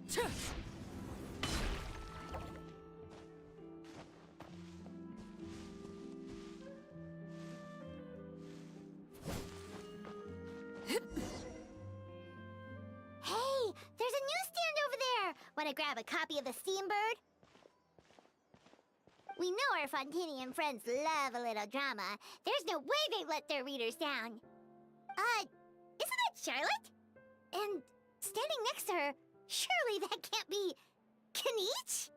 Hey, there's a newsstand over there! Wanna grab a copy of the Steambird? We know our Fontanian friends love a little drama. There's no way they let their readers down. Isn't that Charlotte? And standing next to her, surely that can't be Kinich?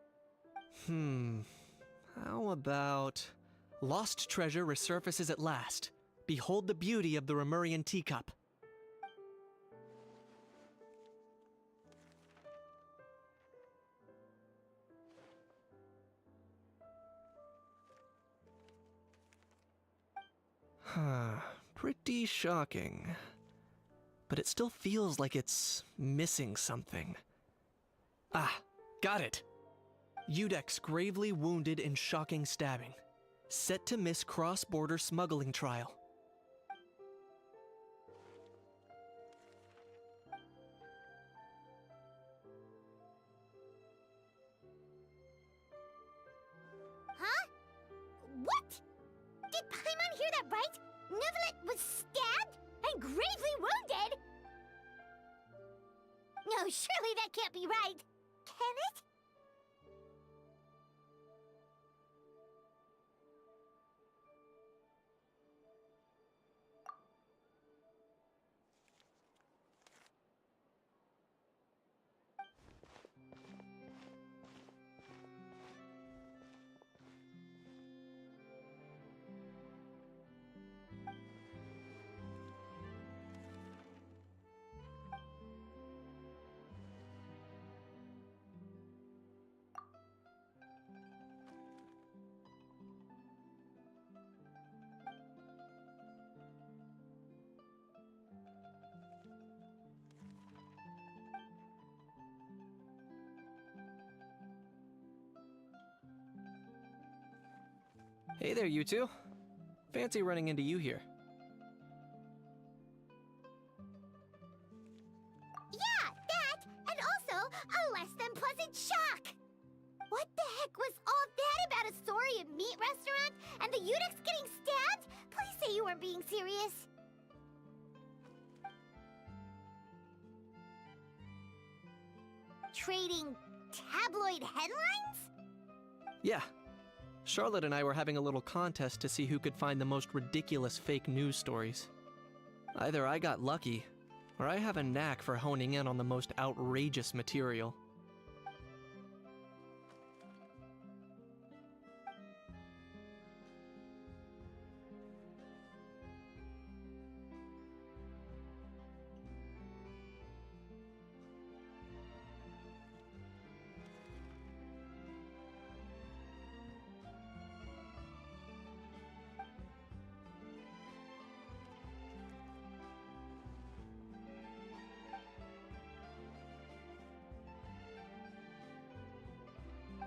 How about... Lost treasure resurfaces at last. Behold the beauty of the Remurian teacup. Pretty shocking. But it still feels like it's missing something. Ah, got it! Udex gravely wounded in shocking stabbing. Set to miss cross-border smuggling trial. Huh? What? Did Paimon hear that right? Neuvillette was stabbed and gravely wounded? No, surely that can't be right. Can it? Hey there, you two. Fancy running into you here. Yeah, that, and also a less than pleasant shock. What the heck was all that about a Saurian meat restaurant and the Udex getting stabbed? Please say you weren't being serious. Trading tabloid headlines? Yeah. Charlotte and I were having a little contest to see who could find the most ridiculous fake news stories. Either I got lucky, or I have a knack for honing in on the most outrageous material.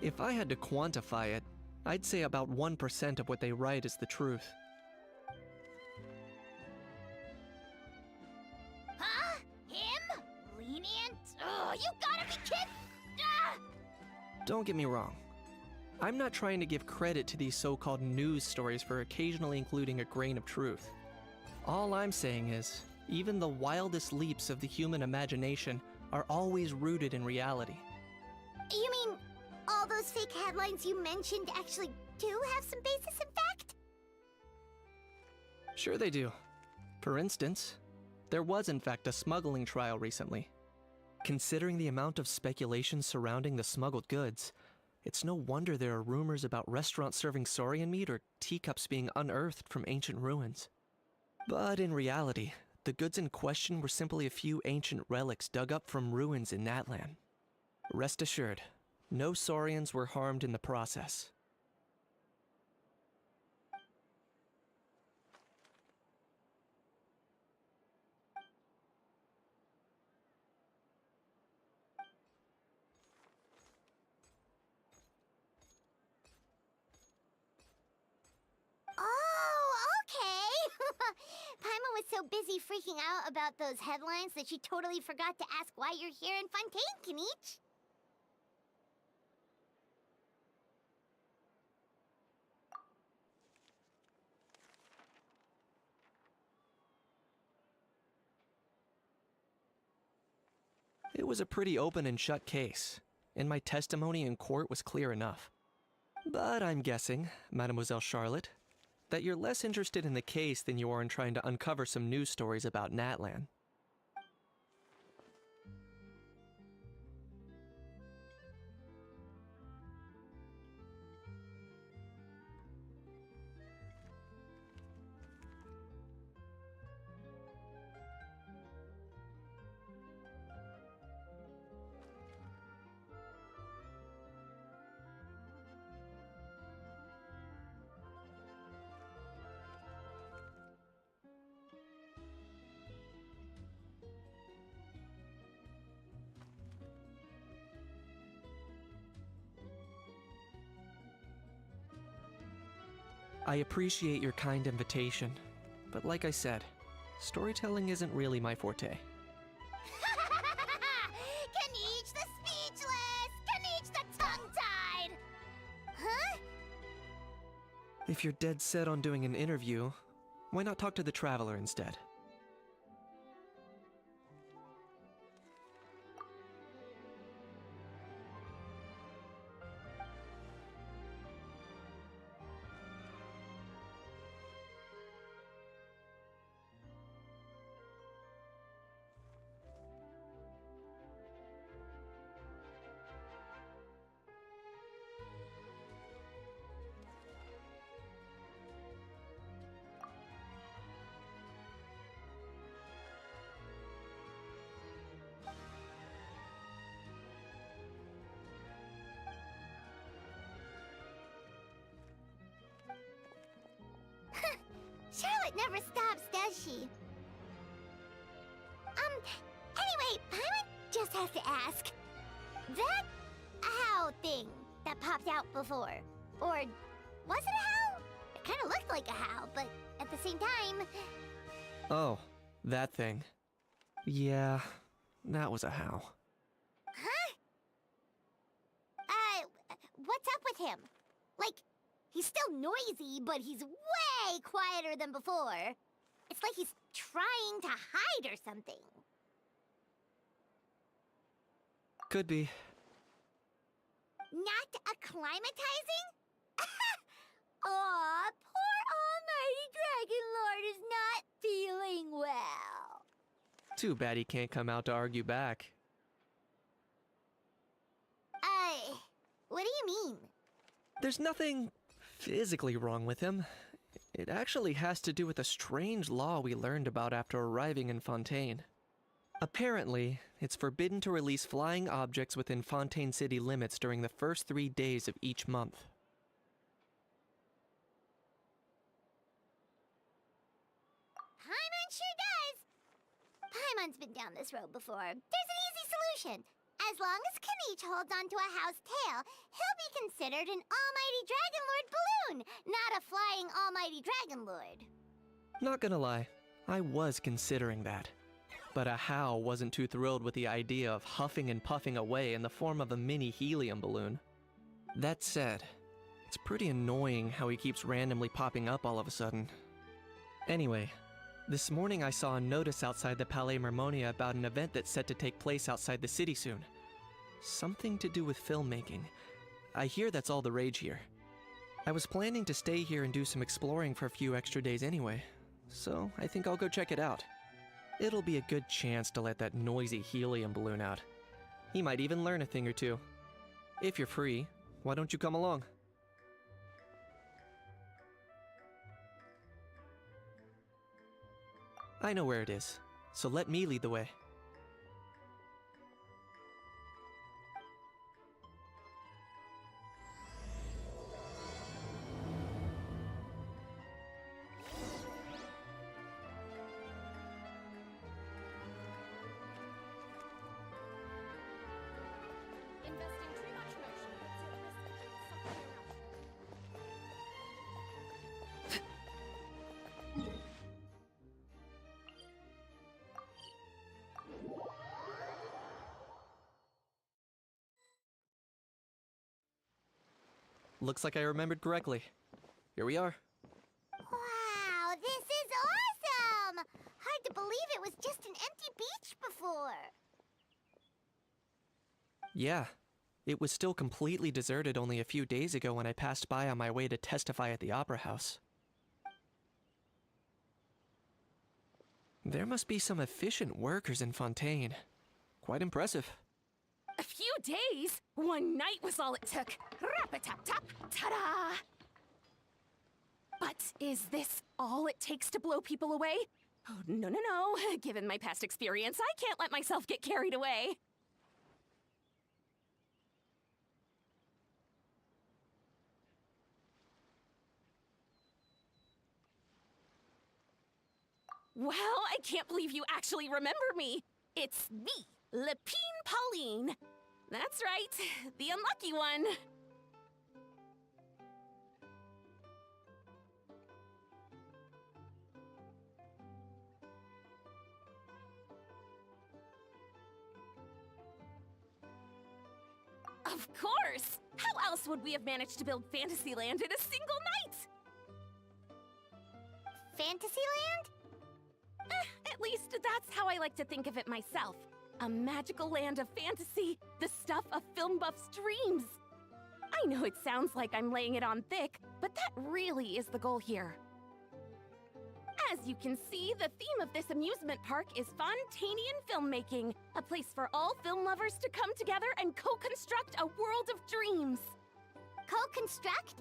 If I had to quantify it, I'd say about 1% of what they write is the truth. Huh? Him? Lenient? Oh, you gotta be kidding! Ah! Don't get me wrong. I'm not trying to give credit to these so-called news stories for occasionally including a grain of truth. All I'm saying is, even the wildest leaps of the human imagination are always rooted in reality. You mean all those fake headlines you mentioned actually do have some basis in fact? Sure they do. For instance, there was in fact a smuggling trial recently. Considering the amount of speculation surrounding the smuggled goods, it's no wonder there are rumors about restaurants serving saurian meat or teacups being unearthed from ancient ruins. But in reality, the goods in question were simply a few ancient relics dug up from ruins in Natlan. Rest assured, no saurians were harmed in the process. Oh, okay! Paimon was so busy freaking out about those headlines that she totally forgot to ask why you're here in Fontaine, Kinich. It was a pretty open and shut case, and my testimony in court was clear enough. But I'm guessing, Mademoiselle Charlotte, that you're less interested in the case than you are in trying to uncover some news stories about Natlan. I appreciate your kind invitation, but like I said, storytelling isn't really my forte. Kaniche the speechless! Kaniche the tongue-tied! Huh? If you're dead set on doing an interview, why not talk to the Traveler instead? Charlotte never stops, does she? Anyway, Paimon just has to ask. That owl thing that popped out before, or was it a howl? It kind of looked like a howl, but at the same time... Oh, that thing. Yeah, that was a howl. Huh? What's up with him? Like, he's still noisy, but he's way quieter than before. It's like he's trying to hide or something. Could be. Not acclimatizing? Aw, poor Almighty Dragon Lord is not feeling well. Too bad he can't come out to argue back. What do you mean? There's nothing physically wrong with him. It actually has to do with a strange law we learned about after arriving in Fontaine. Apparently, it's forbidden to release flying objects within Fontaine city limits during the first 3 days of each month. Paimon sure does! Paimon's been down this road before. There's an easy solution. As long as Kaniche holds onto a house tail, he'll be considered an Almighty Dragon Lord balloon, not a flying Almighty Dragon Lord. Not gonna lie, I was considering that. But Ahau wasn't too thrilled with the idea of huffing and puffing away in the form of a mini helium balloon. That said, it's pretty annoying how he keeps randomly popping up all of a sudden. Anyway, this morning I saw a notice outside the Palais Mermonia about an event that's set to take place outside the city soon. Something to do with filmmaking. I hear that's all the rage here. I was planning to stay here and do some exploring for a few extra days anyway, so I think I'll go check it out. It'll be a good chance to let that noisy helium balloon out. He might even learn a thing or two. If you're free, why don't you come along? I know where it is, so let me lead the way. Investing too much motion puts you at risk of hitting something around. Looks like I remembered correctly. Here we are. Wow, this is awesome! Hard to believe it was just an empty beach before. Yeah, it was still completely deserted only a few days ago when I passed by on my way to testify at the Opera House. There must be some efficient workers in Fontaine. Quite impressive. A few days? One night was all it took. Rap-a-tap-tap, ta-da! But is this all it takes to blow people away? Oh, no, no, no. Given my past experience, I can't let myself get carried away. Well, I can't believe you actually remember me. It's me, Lepine Pauline. That's right, the unlucky one. Of course! How else would we have managed to build Fantasyland in a single night? Fantasyland? At least that's how I like to think of it myself. A magical land of fantasy, the stuff of film buffs' dreams. I know it sounds like I'm laying it on thick, but that really is the goal here. As you can see, the theme of this amusement park is Fontainian filmmaking, a place for all film lovers to come together and co-construct a world of dreams. Co-construct?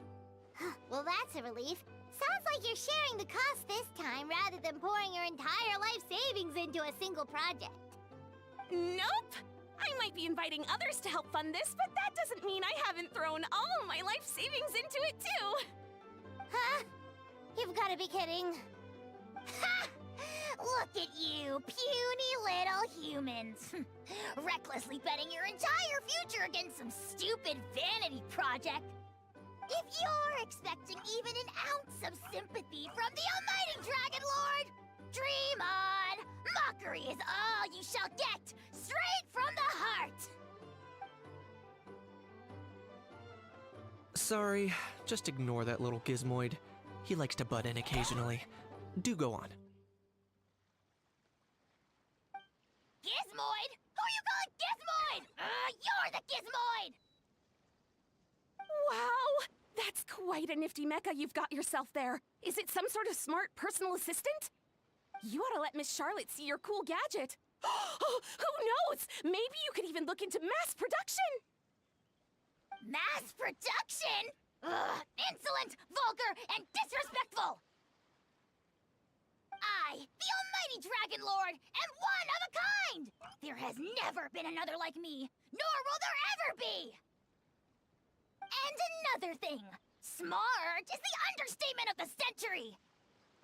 Well, that's a relief. Sounds like you're sharing the cost this time rather than pouring your entire life savings into a single project. Nope! I might be inviting others to help fund this, but that doesn't mean I haven't thrown all of my life savings into it too! Huh? You've got to be kidding. Ha! Look at you, puny little humans. Recklessly betting your entire future against some stupid vanity project. If you're expecting even an ounce of sympathy from the almighty Dragon Lord, dream on! Mockery is all you shall get, straight from the heart! Sorry, just ignore that little gizmoid. He likes to butt in occasionally. Do go on. Gizmoid? Who you calling Gizmoid? You're the Gizmoid! Wow! That's quite a nifty mecha you've got yourself there. Is it some sort of smart personal assistant? You ought to let Miss Charlotte see your cool gadget. Who knows? Maybe you could even look into mass production! Mass production? Ugh, insolent, vulgar, and disrespectful! I, the almighty Dragon Lord, am one of a kind! There has never been another like me, nor will there ever be! And another thing, smart is the understatement of the century!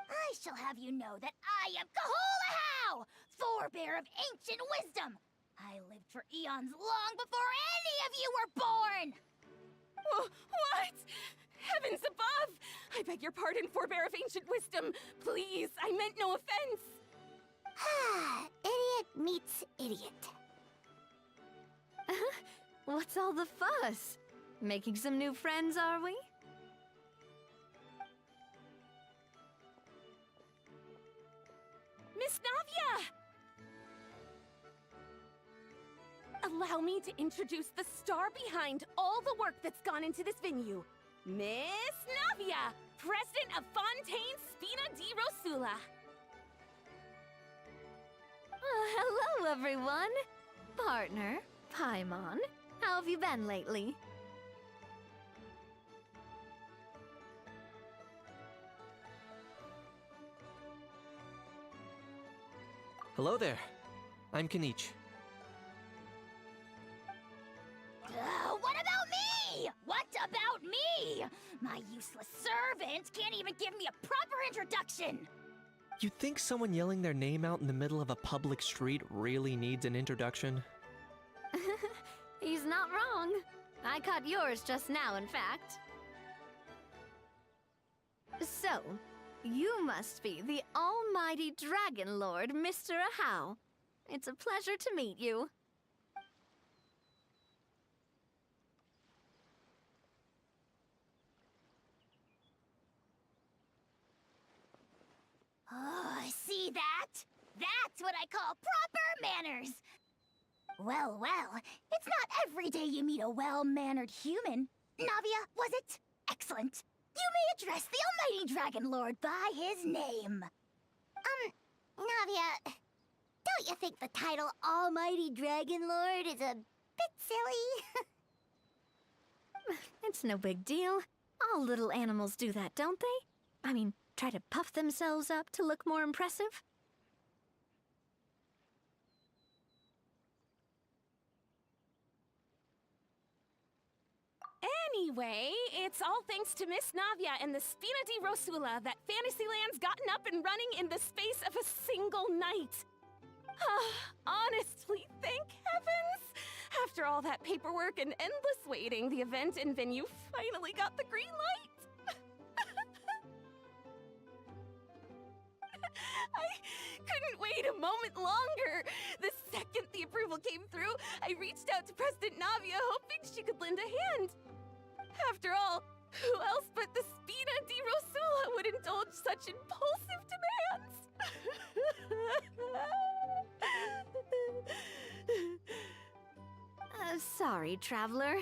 I shall have you know that I am Kahulahau, forebear of ancient wisdom! I lived for eons long before any of you were born! What? Heavens above! I beg your pardon, forebear of ancient wisdom. Please, I meant no offense. Idiot meets idiot. What's all the fuss? Making some new friends, are we? Miss Navia! Allow me to introduce the star behind all the work that's gone into this venue. Miss Navia, president of Fontaine Spina di Rosula. Hello, everyone. Partner, Paimon, how have you been lately? Hello there. I'm Kanich. What about me? What about me? My useless servant can't even give me a proper introduction. You'd think someone yelling their name out in the middle of a public street really needs an introduction? He's not wrong. I caught yours just now, in fact. So, you must be the almighty Dragon Lord, Mr. Ahau. It's a pleasure to meet you. Oh, see that? That's what I call proper manners. Well, well, it's not every day you meet a well-mannered human. Navia, was it? Excellent. You may address the almighty Dragon Lord by his name. Navia, don't you think the title Almighty Dragon Lord is a bit silly? It's no big deal. All little animals do that, don't they? I mean, try to puff themselves up to look more impressive. Anyway, it's all thanks to Miss Navia and the Spina di Rosula that Fantasyland's gotten up and running in the space of a single night. Honestly, thank heavens! After all that paperwork and endless waiting, the event and venue finally got the green light. I couldn't wait a moment longer. The second the approval came through, I reached out to President Navia, hoping she could lend a hand. After all, who else but the Spina di Rosula would indulge such impulsive demands? Sorry, Traveler.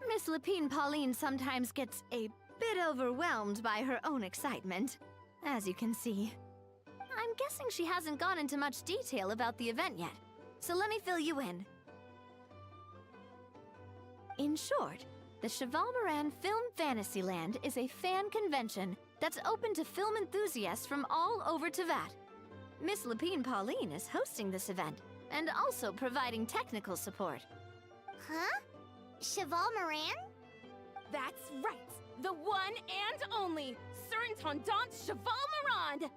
Miss Lapine Pauline sometimes gets a bit overwhelmed by her own excitement, as you can see. I'm guessing she hasn't gone into much detail about the event yet, so let me fill you in. In short, the Cheval Moran Film Fantasyland is a fan convention that's open to film enthusiasts from all over Teyvat. Miss Lapine Pauline is hosting this event and also providing technical support. Huh? Cheval Moran? That's right! The one and only Surintendant Cheval Moran!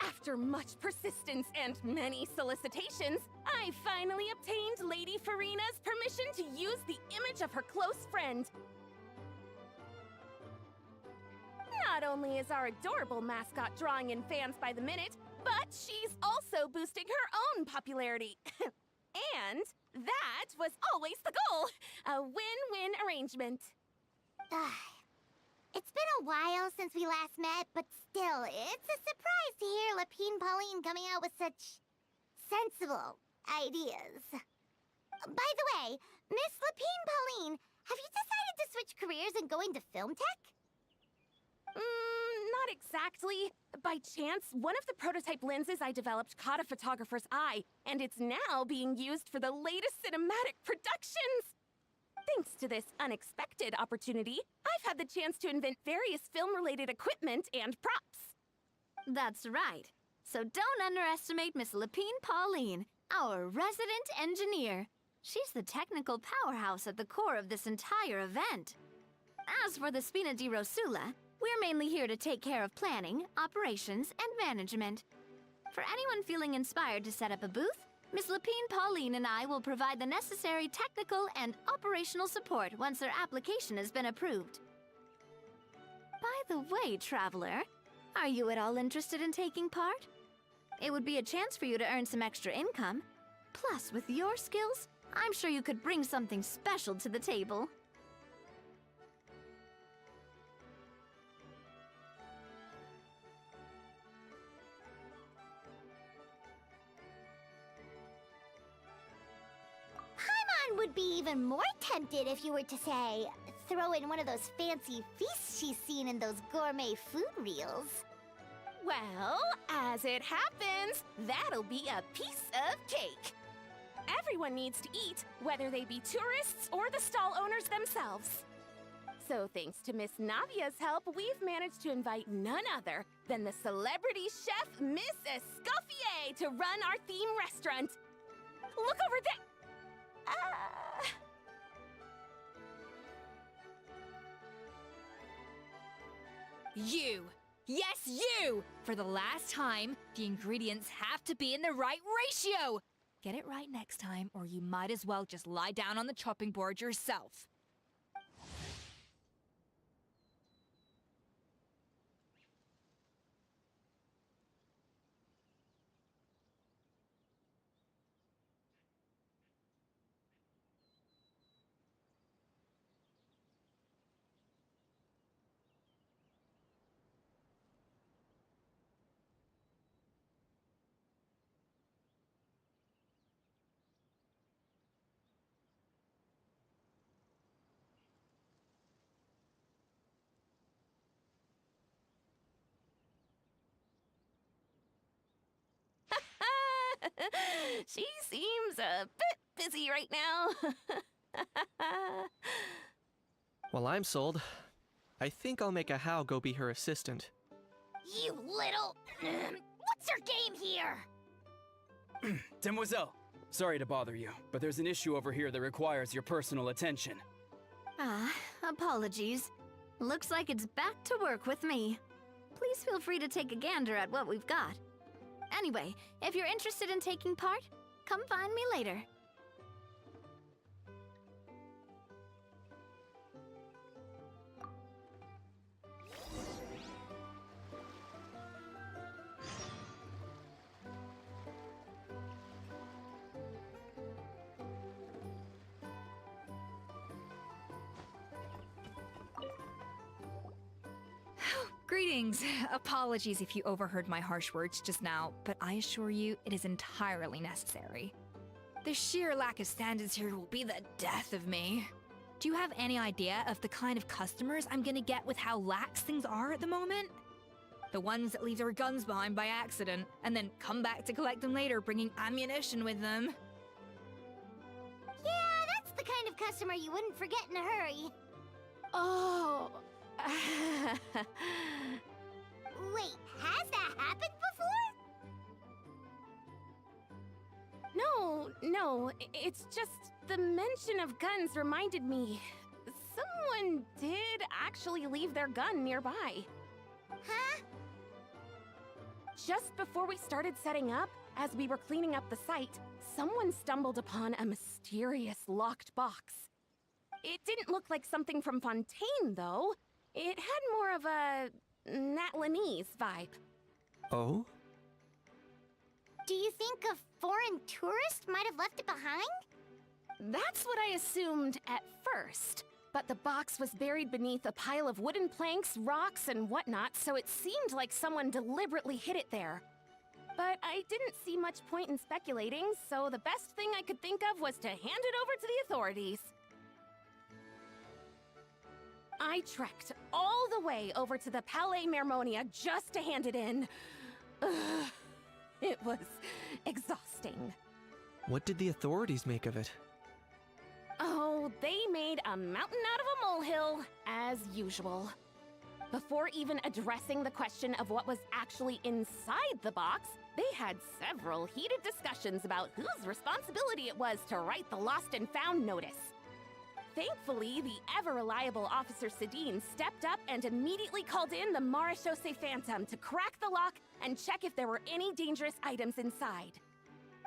After much persistence and many solicitations, I finally obtained Lady Farina's permission to use the image of her close friend. Not only is our adorable mascot drawing in fans by the minute, but she's also boosting her own popularity. And that was always the goal! A win-win arrangement. It's been a while since we last met, but still, it's a surprise to hear Lapine Pauline coming out with such sensible ideas. By the way, Miss Lapine Pauline, have you decided to switch careers and go into film tech? Not exactly. By chance, one of the prototype lenses I developed caught a photographer's eye, and it's now being used for the latest cinematic productions. Thanks to this unexpected opportunity, I've had the chance to invent various film-related equipment and props. That's right. So don't underestimate Miss Lapine Pauline, our resident engineer. She's the technical powerhouse at the core of this entire event. As for the Spina di Rosula, we're mainly here to take care of planning, operations, and management. For anyone feeling inspired to set up a booth, Miss Lapine Pauline and I will provide the necessary technical and operational support once their application has been approved. By the way, Traveler, are you at all interested in taking part? It would be a chance for you to earn some extra income. Plus, with your skills, I'm sure you could bring something special to the table. Would be even more tempted if you were to, say, throw in one of those fancy feasts she's seen in those gourmet food reels. Well, as it happens, that'll be a piece of cake. Everyone needs to eat, whether they be tourists or the stall owners themselves. So thanks to Miss Navia's help, we've managed to invite none other than the celebrity chef, Miss Escoffier, to run our theme restaurant. Look over there! You! Yes, you! For the last time, the ingredients have to be in the right ratio! Get it right next time, or you might as well just lie down on the chopping board yourself. She seems a bit busy right now. Well, I'm sold. I think I'll make a How go be her assistant. You little... What's your game here? Demoiselle, sorry to bother you, but there's an issue over here that requires your personal attention. Ah, apologies. Looks like it's back to work with me. Please feel free to take a gander at what we've got. Anyway, if you're interested in taking part, come find me later. Greetings. Apologies if you overheard my harsh words just now, but I assure you it is entirely necessary. The sheer lack of standards here will be the death of me. Do you have any idea of the kind of customers I'm gonna get with how lax things are at the moment? The ones that leave their guns behind by accident, and then come back to collect them later bringing ammunition with them. Yeah, that's the kind of customer you wouldn't forget in a hurry. Oh. Wait, has that happened before? No, it's just the mention of guns reminded me. Someone did actually leave their gun nearby. Huh? Just before we started setting up, as we were cleaning up the site, someone stumbled upon a mysterious locked box. It didn't look like something from Fontaine, though. It had more of a Natlanese vibe. Oh? Do you think a foreign tourist might have left it behind? That's what I assumed at first. But the box was buried beneath a pile of wooden planks, rocks, and whatnot, so it seemed like someone deliberately hid it there. But I didn't see much point in speculating, so the best thing I could think of was to hand it over to the authorities. I trekked all the way over to the Palais Mermonia just to hand it in. Ugh, it was exhausting. What did the authorities make of it? Oh, they made a mountain out of a molehill, as usual. Before even addressing the question of what was actually inside the box, they had several heated discussions about whose responsibility it was to write the lost and found notice. Thankfully, the ever-reliable Officer Sedine stepped up and immediately called in the Marechaussee Phantom to crack the lock and check if there were any dangerous items inside.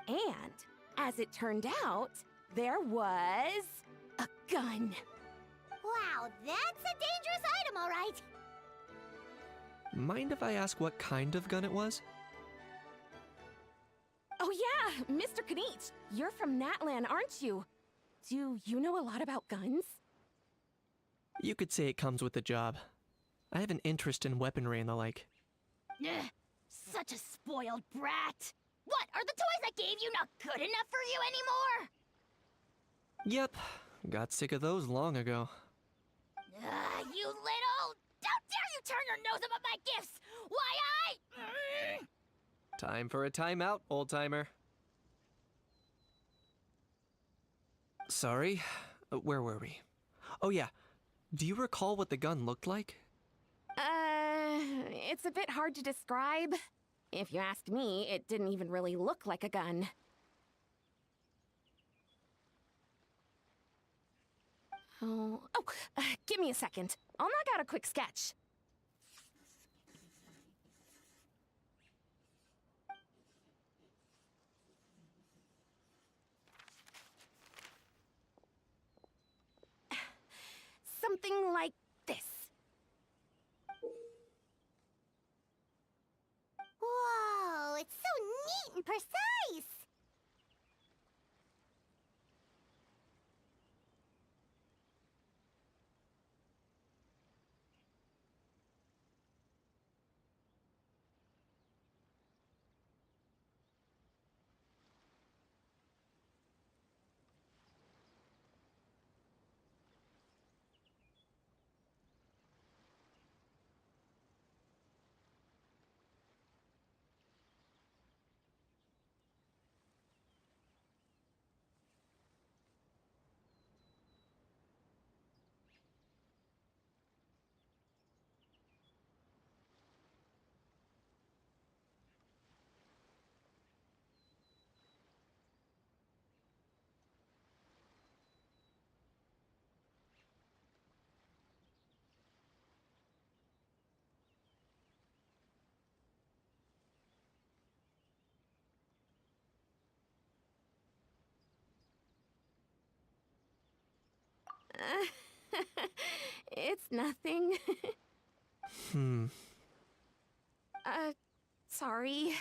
And, as it turned out, there was a gun. Wow, that's a dangerous item, all right. Mind if I ask what kind of gun it was? Oh yeah, Mr. Knich, you're from Natlan, aren't you? Do you know a lot about guns? You could say it comes with the job. I have an interest in weaponry and the like. Ugh, such a spoiled brat. What, are the toys I gave you not good enough for you anymore? Yep, got sick of those long ago. You little... How dare you turn your nose up at my gifts! Why, Time for a timeout, old-timer. Sorry, where were we? Oh yeah, do you recall what the gun looked like? It's a bit hard to describe. If you ask me, it didn't even really look like a gun. Give me a second. I'll knock out a quick sketch. Something like this. Whoa, it's so neat and precise! It's nothing. Sorry.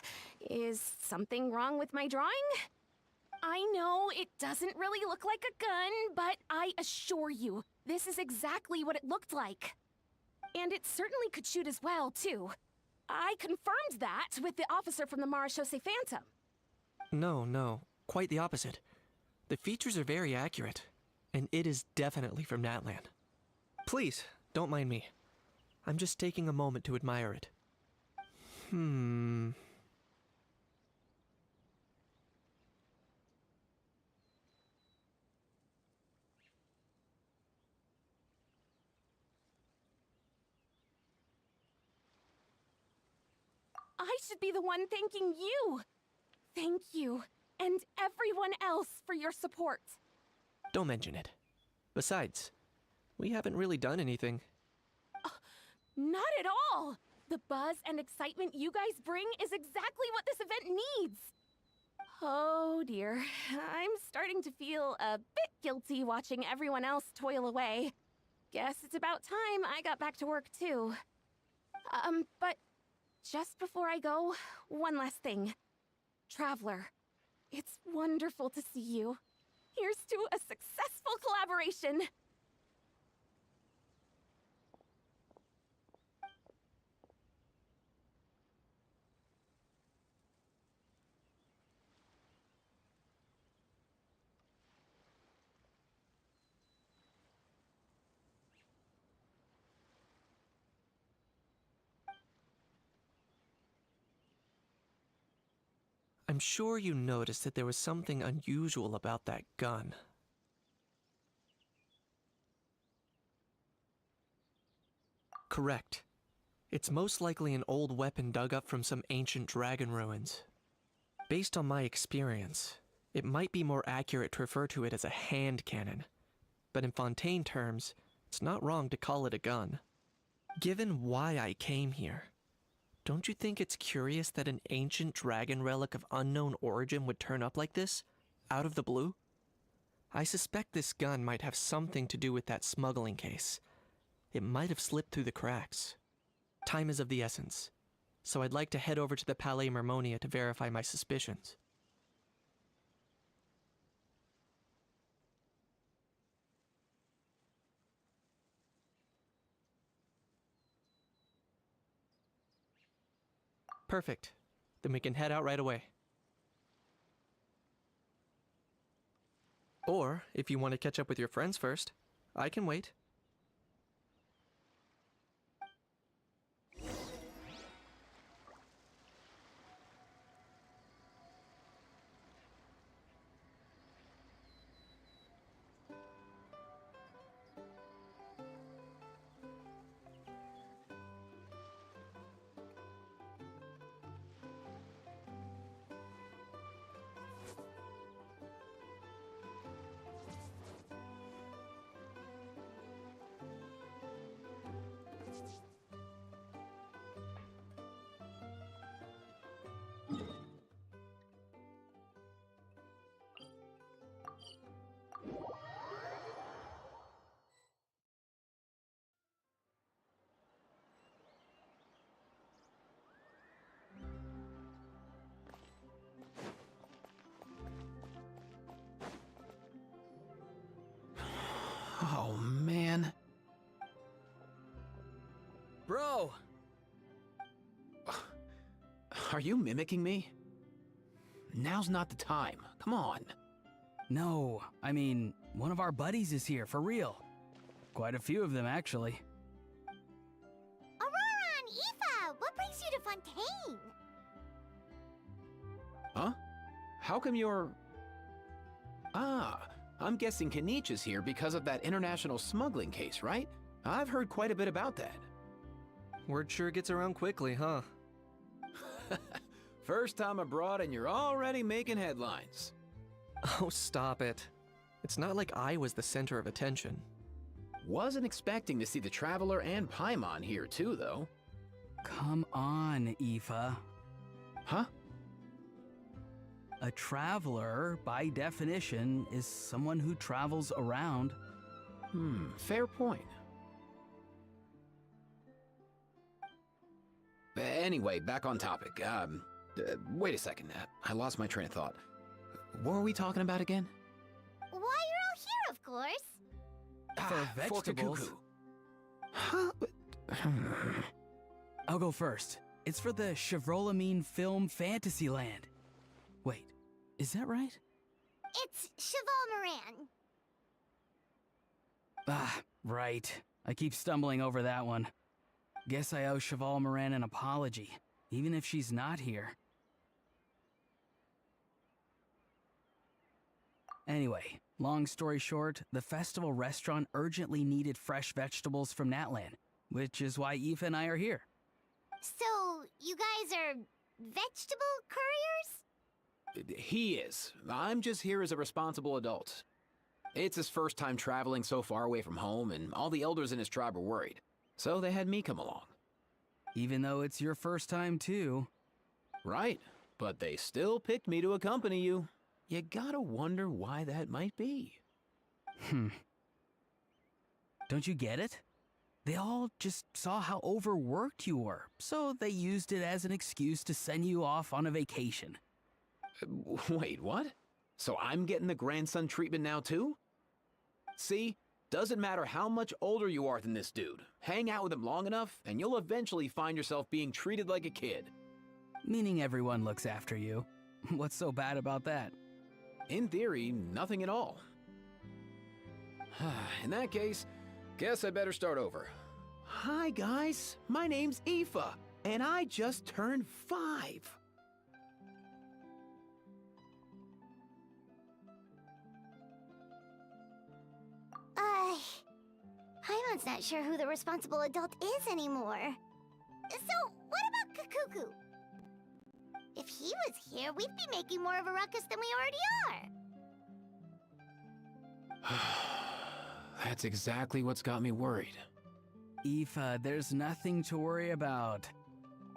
Is something wrong with my drawing? I know it doesn't really look like a gun, but I assure you, this is exactly what it looked like. And it certainly could shoot as well, too. I confirmed that with the officer from the Marechaussee Phantom. No, quite the opposite. The features are very accurate, and it is definitely from Natlan. Please, don't mind me. I'm just taking a moment to admire it. I should be the one thanking you. Thank you, and everyone else for your support. Don't mention it. Besides, we haven't really done anything. Not at all! The buzz and excitement you guys bring is exactly what this event needs! Oh dear, I'm starting to feel a bit guilty watching everyone else toil away. Guess it's about time I got back to work too. But just before I go, one last thing. Traveler, it's wonderful to see you. Here's to a successful collaboration! I'm sure you noticed that there was something unusual about that gun. Correct. It's most likely an old weapon dug up from some ancient dragon ruins. Based on my experience, it might be more accurate to refer to it as a hand cannon, but in Fontaine terms, it's not wrong to call it a gun. Given why I came here, don't you think it's curious that an ancient dragon relic of unknown origin would turn up like this, out of the blue? I suspect this gun might have something to do with that smuggling case. It might have slipped through the cracks. Time is of the essence, so I'd like to head over to the Palais Mermonia to verify my suspicions. Perfect. Then we can head out right away. Or, if you want to catch up with your friends first, I can wait. Oh, man. Bro! Are you mimicking me? Now's not the time. Come on. No, I mean, one of our buddies is here, for real. Quite a few of them, actually. Aurora and Aoife, what brings you to Fontaine? Huh? How come you're... Ah, I'm guessing Kanich is here because of that international smuggling case, right? I've heard quite a bit about that. Word sure gets around quickly, huh? First time abroad and you're already making headlines. Oh, stop it. It's not like I was the center of attention. Wasn't expecting to see the Traveler and Paimon here too, though. Come on, Aoife. Huh? A traveler, by definition, is someone who travels around. Fair point. Anyway, back on topic. Wait a second. I lost my train of thought. What were we talking about again? Why, you're all here, of course. For vegetables. Kakuku. Huh? I'll go first. It's for the Chevrolamine Film Fantasyland. Wait, is that right? It's Cheval Moran. Ah, right. I keep stumbling over that one. Guess I owe Cheval Moran an apology, even if she's not here. Anyway, long story short, the festival restaurant urgently needed fresh vegetables from Natlan, which is why Aoife and I are here. So, you guys are vegetable couriers? He is. I'm just here as a responsible adult. It's his first time traveling so far away from home, and all the elders in his tribe were worried. So they had me come along. Even though it's your first time too. Right, but they still picked me to accompany you. You gotta wonder why that might be. Don't you get it? They all just saw how overworked you were, so they used it as an excuse to send you off on a vacation. Wait, what? So I'm getting the grandson treatment now too? See? Doesn't matter how much older you are than this dude. Hang out with him long enough, and you'll eventually find yourself being treated like a kid. Meaning everyone looks after you. What's so bad about that? In theory, nothing at all. In that case, guess I better start over. Hi guys, my name's Aoife, and I just turned 5. Paimon's not sure who the responsible adult is anymore. So, what about Kakuku? If he was here, we'd be making more of a ruckus than we already are. That's exactly what's got me worried. Aoife, there's nothing to worry about.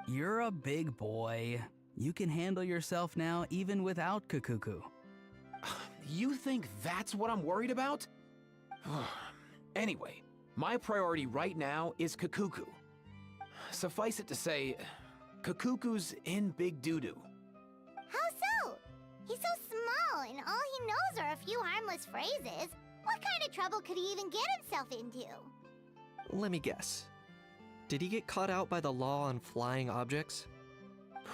You're a big boy. You can handle yourself now even without Kakuku. You think that's what I'm worried about? Anyway, my priority right now is Kakuku. Suffice it to say, Kakuku's in big doo-doo. How so? He's so small, and all he knows are a few harmless phrases. What kind of trouble could he even get himself into? Let me guess. Did he get caught out by the law on flying objects?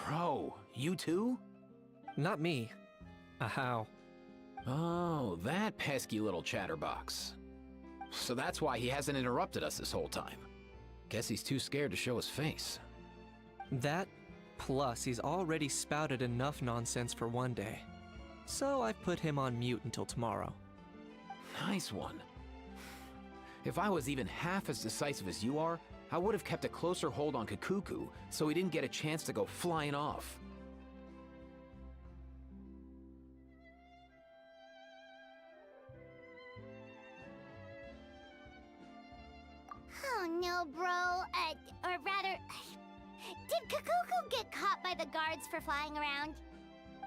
Bro, you too? Not me. How? Oh, that pesky little chatterbox. So that's why he hasn't interrupted us this whole time. Guess he's too scared to show his face. That, plus he's already spouted enough nonsense for one day. So I've put him on mute until tomorrow. Nice one. If I was even half as decisive as you are, I would have kept a closer hold on Kakuku so he didn't get a chance to go flying off. Oh no, bro. Or rather, did Kakuku get caught by the guards for flying around?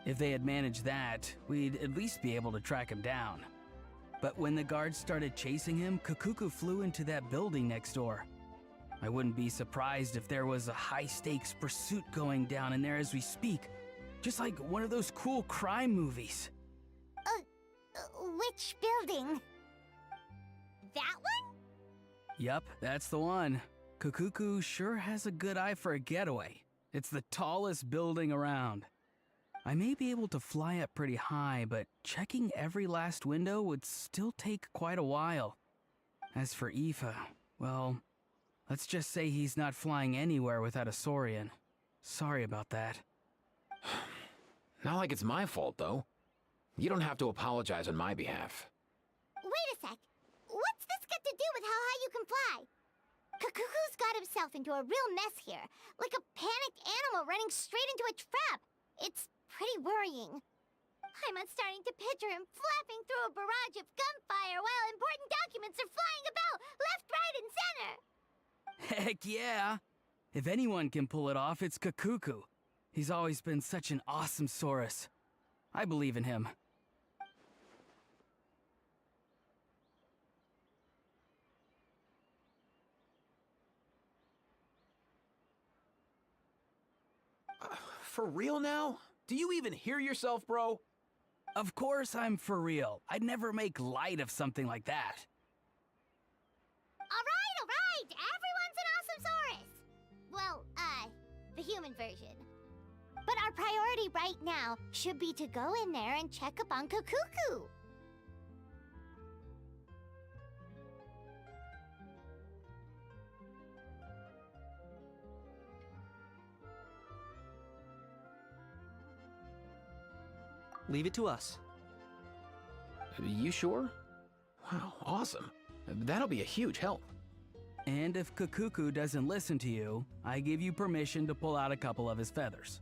If they had managed that, we'd at least be able to track him down. But when the guards started chasing him, Kakuku flew into that building next door. I wouldn't be surprised if there was a high-stakes pursuit going down in there as we speak. Just like one of those cool crime movies. Which building? That one? Yup, that's the one. Kakuku sure has a good eye for a getaway. It's the tallest building around. I may be able to fly up pretty high, but checking every last window would still take quite a while. As for Aoife, well, let's just say he's not flying anywhere without a Saurian. Sorry about that. Not like it's my fault, though. You don't have to apologize on my behalf. Wait a sec. What's this got to do with how high you can fly? Kakuku's got himself into a real mess here, like a panicked animal running straight into a trap. It's pretty worrying. I'm starting to picture him flapping through a barrage of gunfire while important documents are flying about left, right, and center. Heck yeah! If anyone can pull it off, it's Kakuku. He's always been such an awesome Saurus. I believe in him. For real now? Do you even hear yourself, bro? Of course I'm for real. I'd never make light of something like that. All right. Everyone's an awesome Saurus. Well, the human version. But our priority right now should be to go in there and check up on Kukuku. Leave it to us. You sure? Wow, awesome. That'll be a huge help. And if Kukuku doesn't listen to you, I give you permission to pull out a couple of his feathers.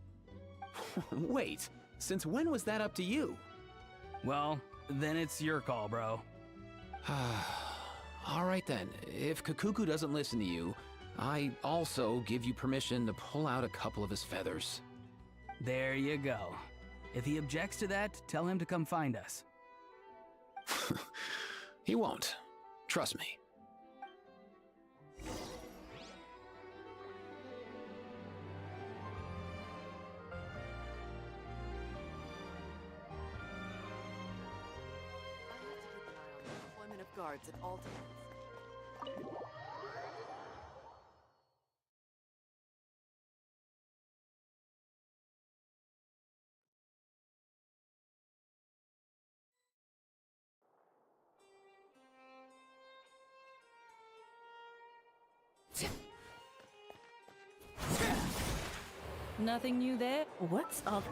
Wait, since when was that up to you? Well, then it's your call, bro. All right then, if Kukuku doesn't listen to you, I also give you permission to pull out a couple of his feathers. There you go. If he objects to that, tell him to come find us. He won't. Trust me. Deployment of guards at all times. Nothing new there? What's up?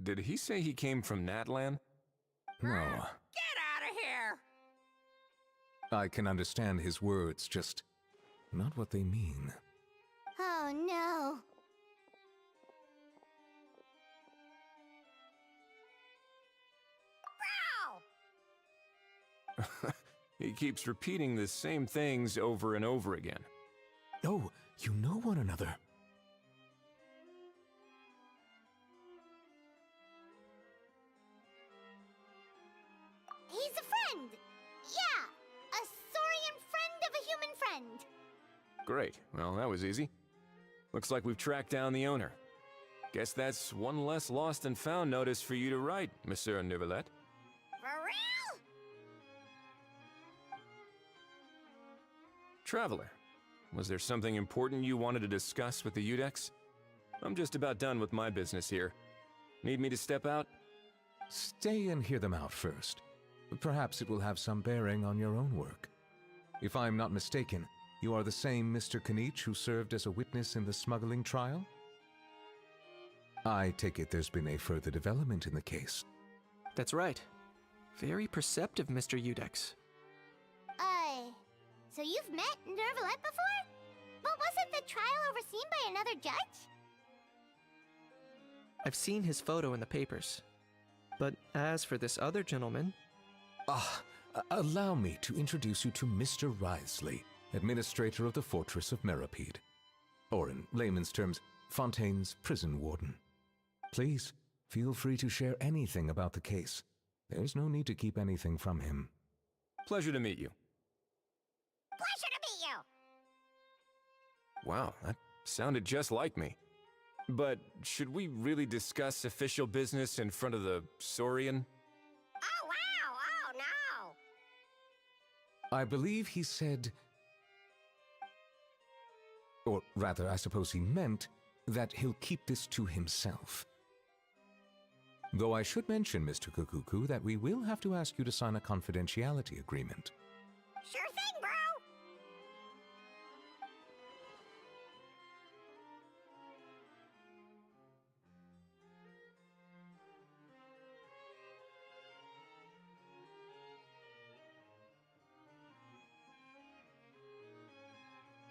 Did he say he came from Natlan? No. Get out of here! I can understand his words, just not what they mean. Oh no. He keeps repeating the same things over and over again. Oh, you know one another. He's a friend! Yeah! A saurian friend of a human friend! Great. Well, that was easy. Looks like we've tracked down the owner. Guess that's one less lost and found notice for you to write, Monsieur Neuvillette. For real? Traveler, was there something important you wanted to discuss with the Udex? I'm just about done with my business here. Need me to step out? Stay and hear them out first. Perhaps it will have some bearing on your own work. If I'm not mistaken, you are the same Mr. Kanich who served as a witness in the smuggling trial? I take it there's been a further development in the case. That's right. Very perceptive, Mr. Udex. So you've met Neuvillette before? But wasn't the trial overseen by another judge? I've seen his photo in the papers. But as for this other gentleman... Allow me to introduce you to Mr. Risley, administrator of the Fortress of Meripede. Or in layman's terms, Fontaine's prison warden. Please, feel free to share anything about the case. There's no need to keep anything from him. Pleasure to meet you. Pleasure to meet you! Wow, that sounded just like me. But should we really discuss official business in front of the Saurian? Oh, wow! Oh, no! I believe he said... Or rather, I suppose he meant that he'll keep this to himself. Though I should mention, Mr. Kukuku, that we will have to ask you to sign a confidentiality agreement. Sure thing, bro!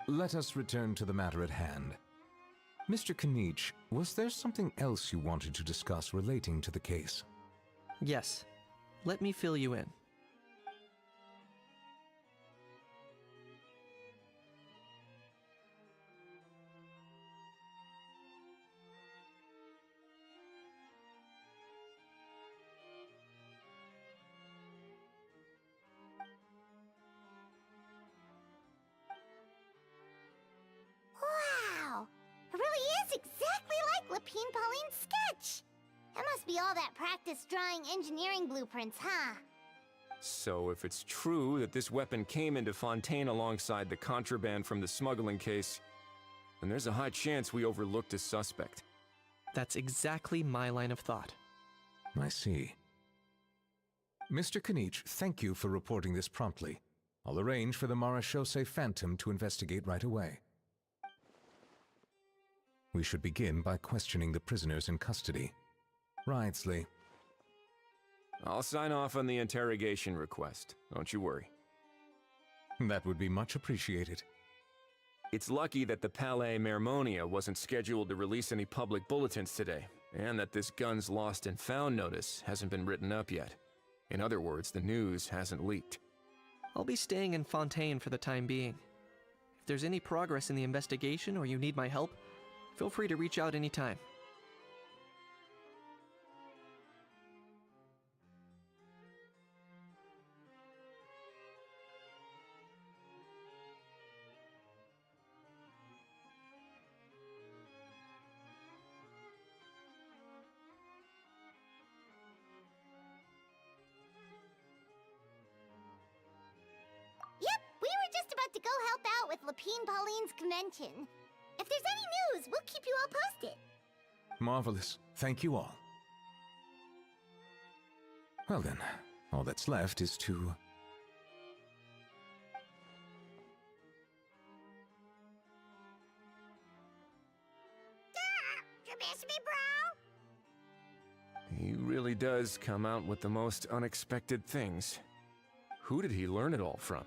Let us return to the matter at hand. Mr. Kanich, was there something else you wanted to discuss relating to the case? Yes. Let me fill you in. Wow! It really is exactly like Lapine Pauline's sketch! That must be all that practice drawing engineering blueprints, huh? So if it's true that this weapon came into Fontaine alongside the contraband from the smuggling case, then there's a high chance we overlooked a suspect. That's exactly my line of thought. I see. Mr. Kanich, thank you for reporting this promptly. I'll arrange for the Marechaussee Phantom to investigate right away. We should begin by questioning the prisoners in custody. Wrightsley. I'll sign off on the interrogation request, don't you worry. That would be much appreciated. It's lucky that the Palais Mermonia wasn't scheduled to release any public bulletins today, and that this guns lost and found notice hasn't been written up yet. In other words, the news hasn't leaked. I'll be staying in Fontaine for the time being. If there's any progress in the investigation or you need my help, feel free to reach out anytime. Yep, we were just about to go help out with Lapine Pauline's convention. If there's any news, we'll keep you all posted. Marvelous. Thank you all. Well then, all that's left is to... You miss me, bro? He really does come out with the most unexpected things. Who did he learn it all from?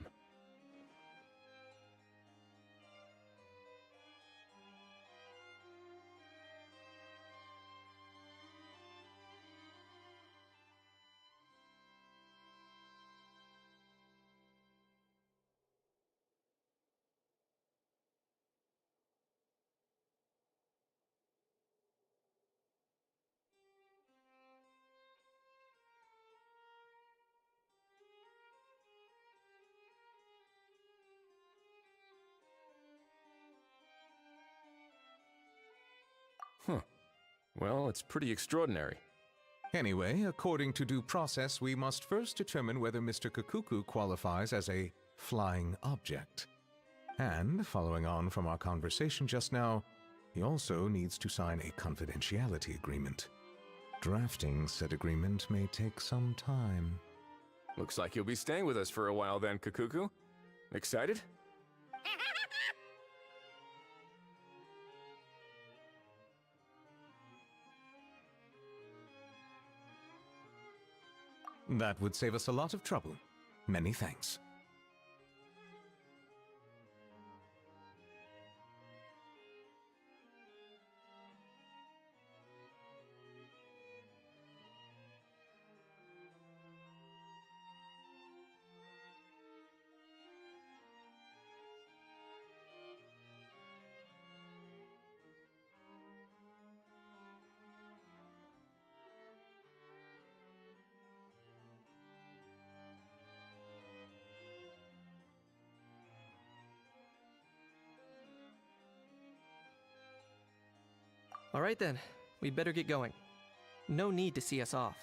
Huh. Well, it's pretty extraordinary. Anyway, according to due process, we must first determine whether Mr. Kukuku qualifies as a flying object. And, following on from our conversation just now, he also needs to sign a confidentiality agreement. Drafting said agreement may take some time. Looks like you'll be staying with us for a while then, Kukuku. Excited? That would save us a lot of trouble. Many thanks. Alright then, we better get going. No need to see us off.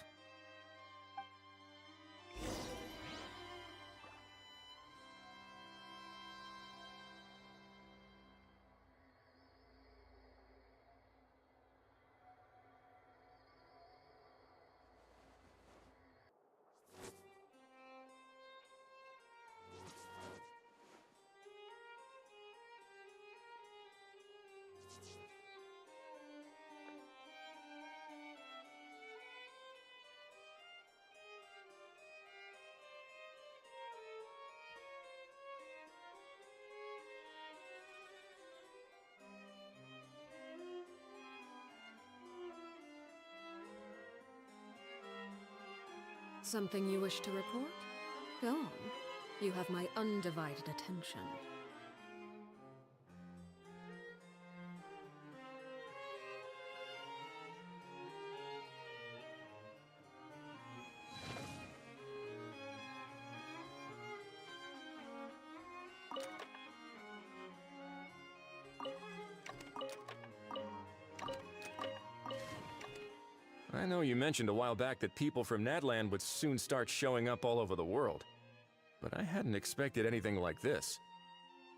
Something you wish to report? Go on. You have my undivided attention. I know you mentioned a while back that people from Nadland would soon start showing up all over the world. But I hadn't expected anything like this.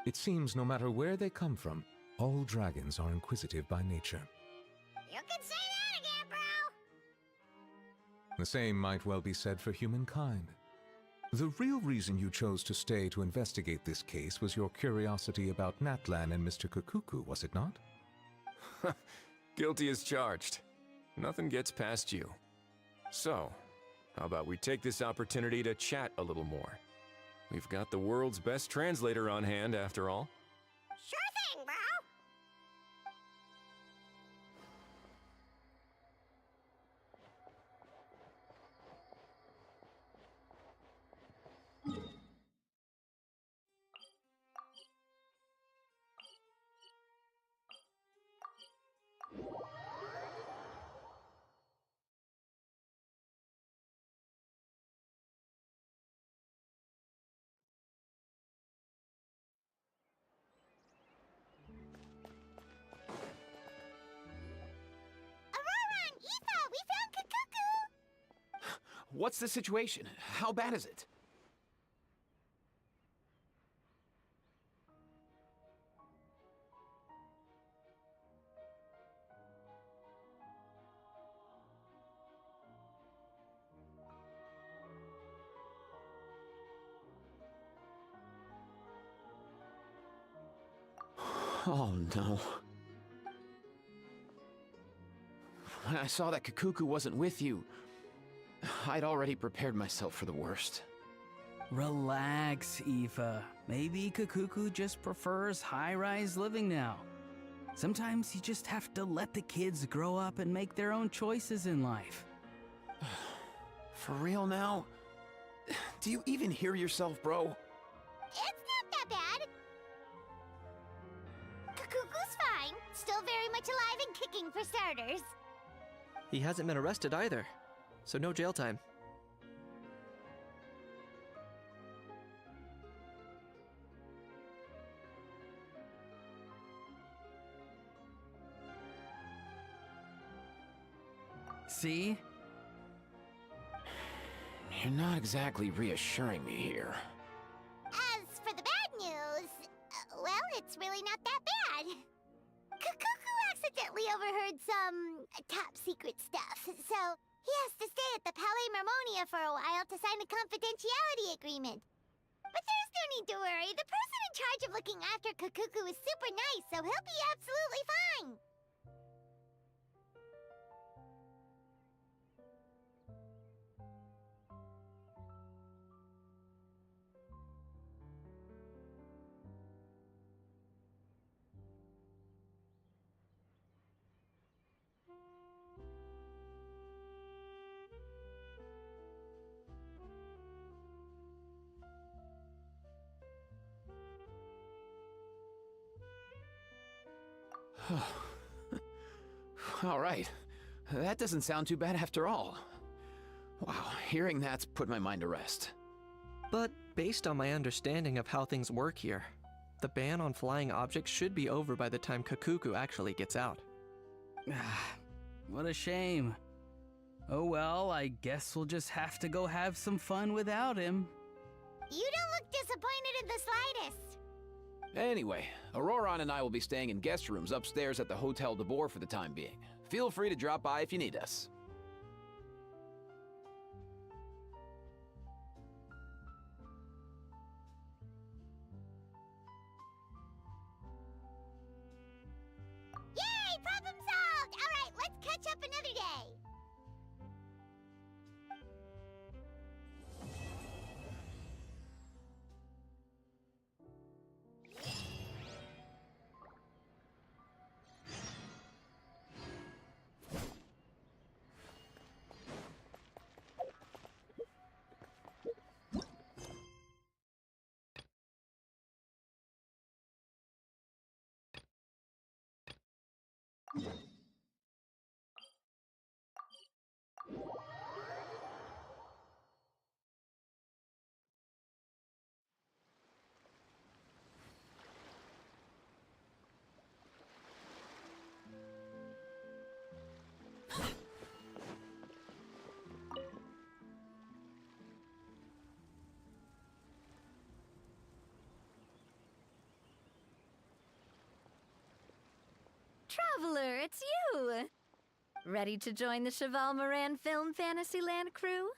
It seems no matter where they come from, all dragons are inquisitive by nature. You can say that again, bro! The same might well be said for humankind. The real reason you chose to stay to investigate this case was your curiosity about Natlan and Mr. Kukuku, was it not? Guilty as charged. Nothing gets past you. So, how about we take this opportunity to chat a little more? We've got the world's best translator on hand, after all. Sure thing, bro! What's the situation? How bad is it? Oh no. When I saw that Kukuku wasn't with you, I'd already prepared myself for the worst. Relax, Aoife. Maybe Kukuku just prefers high-rise living now. Sometimes you just have to let the kids grow up and make their own choices in life. For real now? Do you even hear yourself, bro? It's not that bad. Kukuku's fine. Still very much alive and kicking for starters. He hasn't been arrested either, so no jail time. See? You're not exactly reassuring me here. As for the bad news, well, it's really not that bad. Kukuku accidentally overheard some top secret stuff, so he has to stay at the Palais Mermonia for a while to sign a confidentiality agreement. But there's no need to worry. The person in charge of looking after Kukuku is super nice, so he'll be absolutely fine. All right. That doesn't sound too bad after all. Wow, hearing that's put my mind to rest. But based on my understanding of how things work here, the ban on flying objects should be over by the time Kukuku actually gets out. What a shame. Oh well, I guess we'll just have to go have some fun without him. You don't look disappointed in the slightest. Anyway, Auroron and I will be staying in guest rooms upstairs at the Hotel de Boer for the time being. Feel free to drop by if you need us. Yay! Problem solved! Alright, let's catch up another day. Traveler, it's you! Ready to join the Cheval Moran Film Fantasyland crew?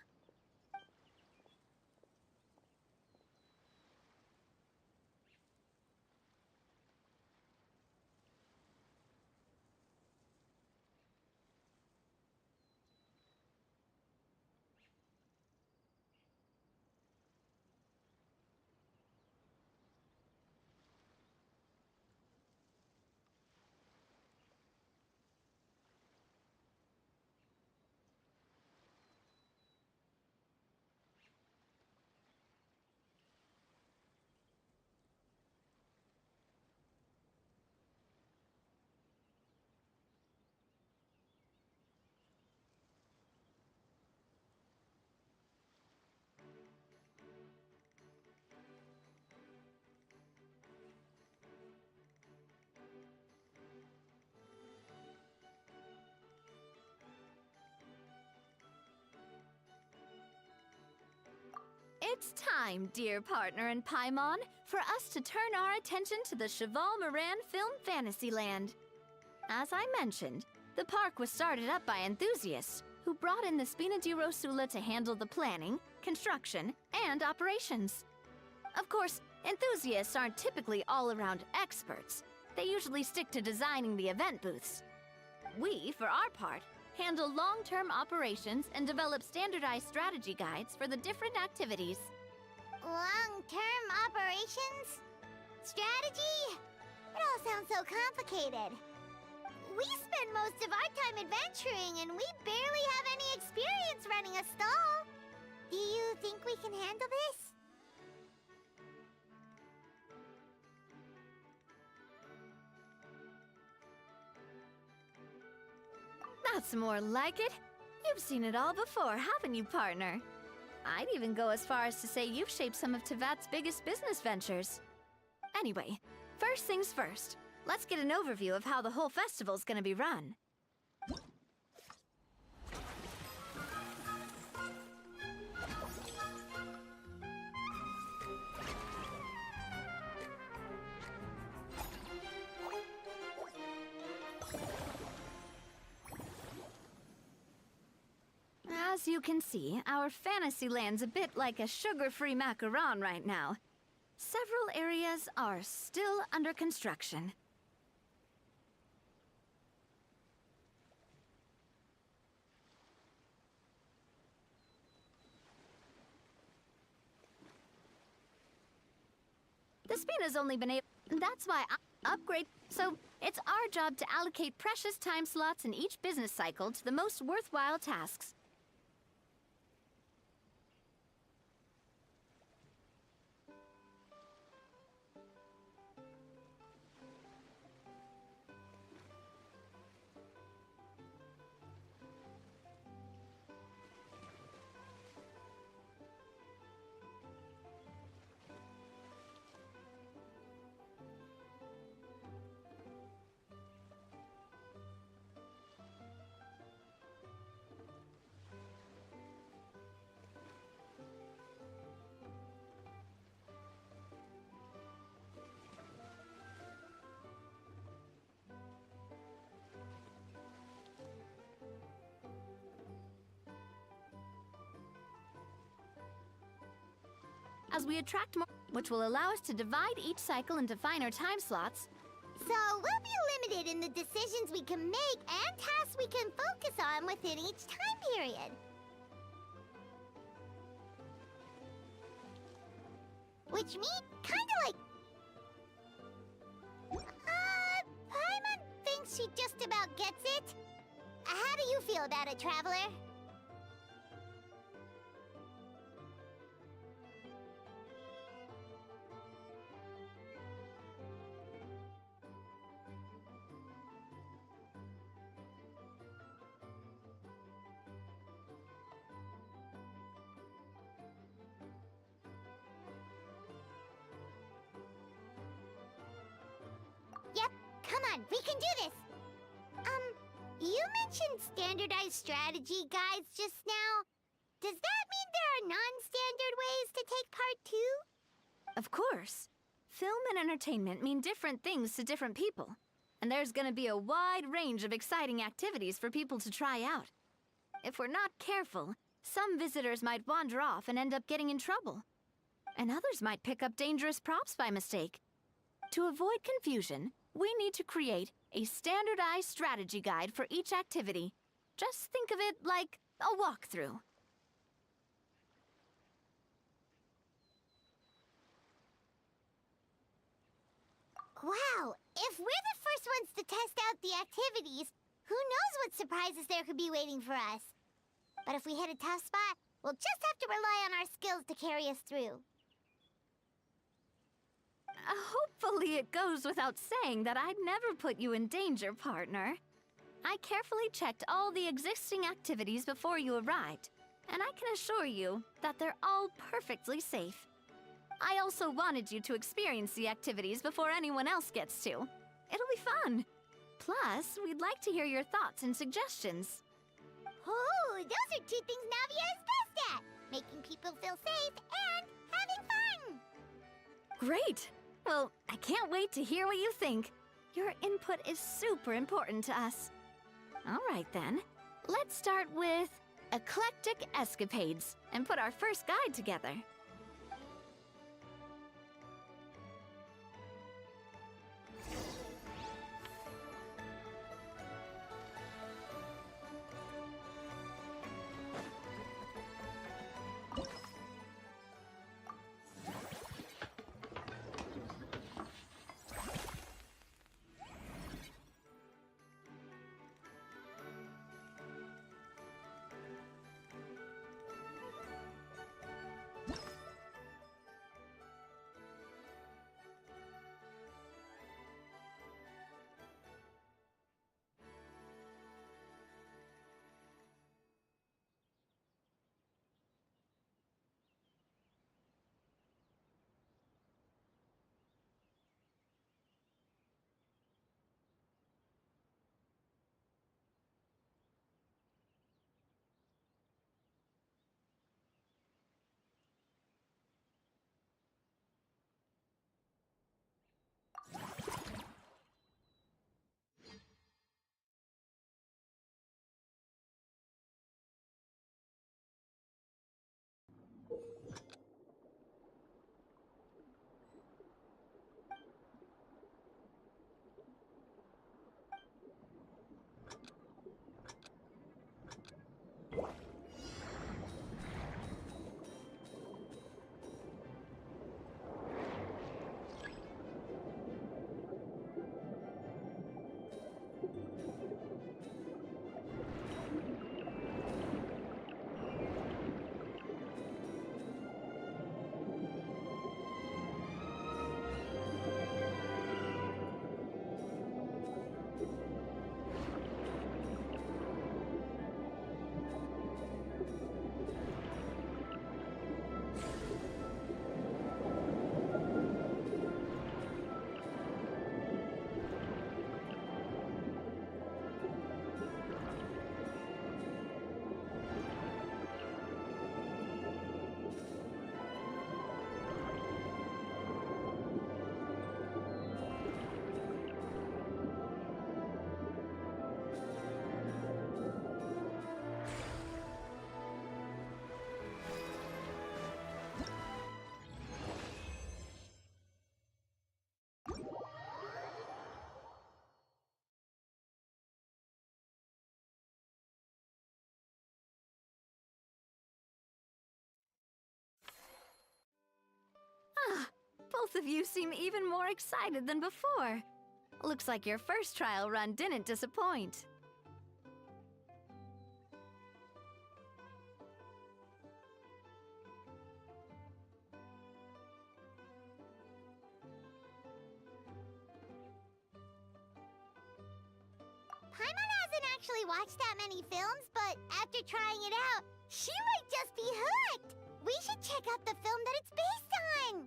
It's time, dear partner in Paimon, for us to turn our attention to the Cheval Moran Film Fantasyland. As I mentioned, the park was started up by enthusiasts who brought in the Spina di Rosula to handle the planning, construction, and operations. Of course, enthusiasts aren't typically all-around experts. They usually stick to designing the event booths. We, for our part, handle long-term operations and develop standardized strategy guides for the different activities. Long-term operations? Strategy? It all sounds so complicated. We spend most of our time adventuring, and we barely have any experience running a stall. Do you think we can handle this? That's more like it. You've seen it all before, haven't you, partner? I'd even go as far as to say you've shaped some of Tevat's biggest business ventures. Anyway, first things first. Let's get an overview of how the whole festival's gonna be run. As you can see, our Fantasyland's a bit like a sugar-free macaron right now. Several areas are still under construction. The Spina's only been able... That's why I upgrade... So, it's our job to allocate precious time slots in each business cycle to the most worthwhile tasks. as we attract more, which will allow us to divide each cycle into finer time slots. So we'll be limited in the decisions we can make and tasks we can focus on within each time period. Which means kinda like... Paimon thinks she just about gets it. How do you feel about it, Traveler? Yep, come on, we can do this! You mentioned standardized strategy guides just now. Does that mean there are non-standard ways to take part too? Of course. Film and entertainment mean different things to different people. And there's gonna be a wide range of exciting activities for people to try out. If we're not careful, some visitors might wander off and end up getting in trouble. And others might pick up dangerous props by mistake. To avoid confusion, we need to create a standardized strategy guide for each activity. Just think of it like a walkthrough. Wow, if we're the first ones to test out the activities, who knows what surprises there could be waiting for us? But if we hit a tough spot, we'll just have to rely on our skills to carry us through. Hopefully it goes without saying that I'd never put you in danger, partner. I carefully checked all the existing activities before you arrived, and I can assure you that they're all perfectly safe. I also wanted you to experience the activities before anyone else gets to. It'll be fun. Plus, we'd like to hear your thoughts and suggestions. Oh, those are two things Navia is best at! Making people feel safe and having fun! Great! Well, I can't wait to hear what you think. Your input is super important to us. All right then, let's start with Eclectic Escapades and put our first guide together. Both of you seem even more excited than before. Looks like your first trial run didn't disappoint. Paimon hasn't actually watched that many films, but after trying it out, she might just be hooked! We should check out the film that it's based on!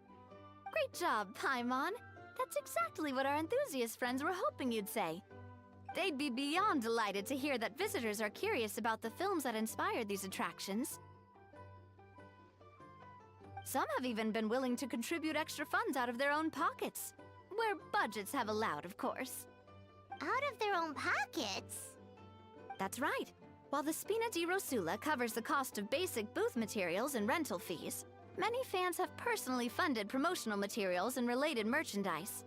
Great job, Paimon. That's exactly what our enthusiast friends were hoping you'd say. They'd be beyond delighted to hear that visitors are curious about the films that inspired these attractions. Some have even been willing to contribute extra funds out of their own pockets. Where budgets have allowed, of course. Out of their own pockets? That's right. While the Spina di Rosula covers the cost of basic booth materials and rental fees, many fans have personally funded promotional materials and related merchandise.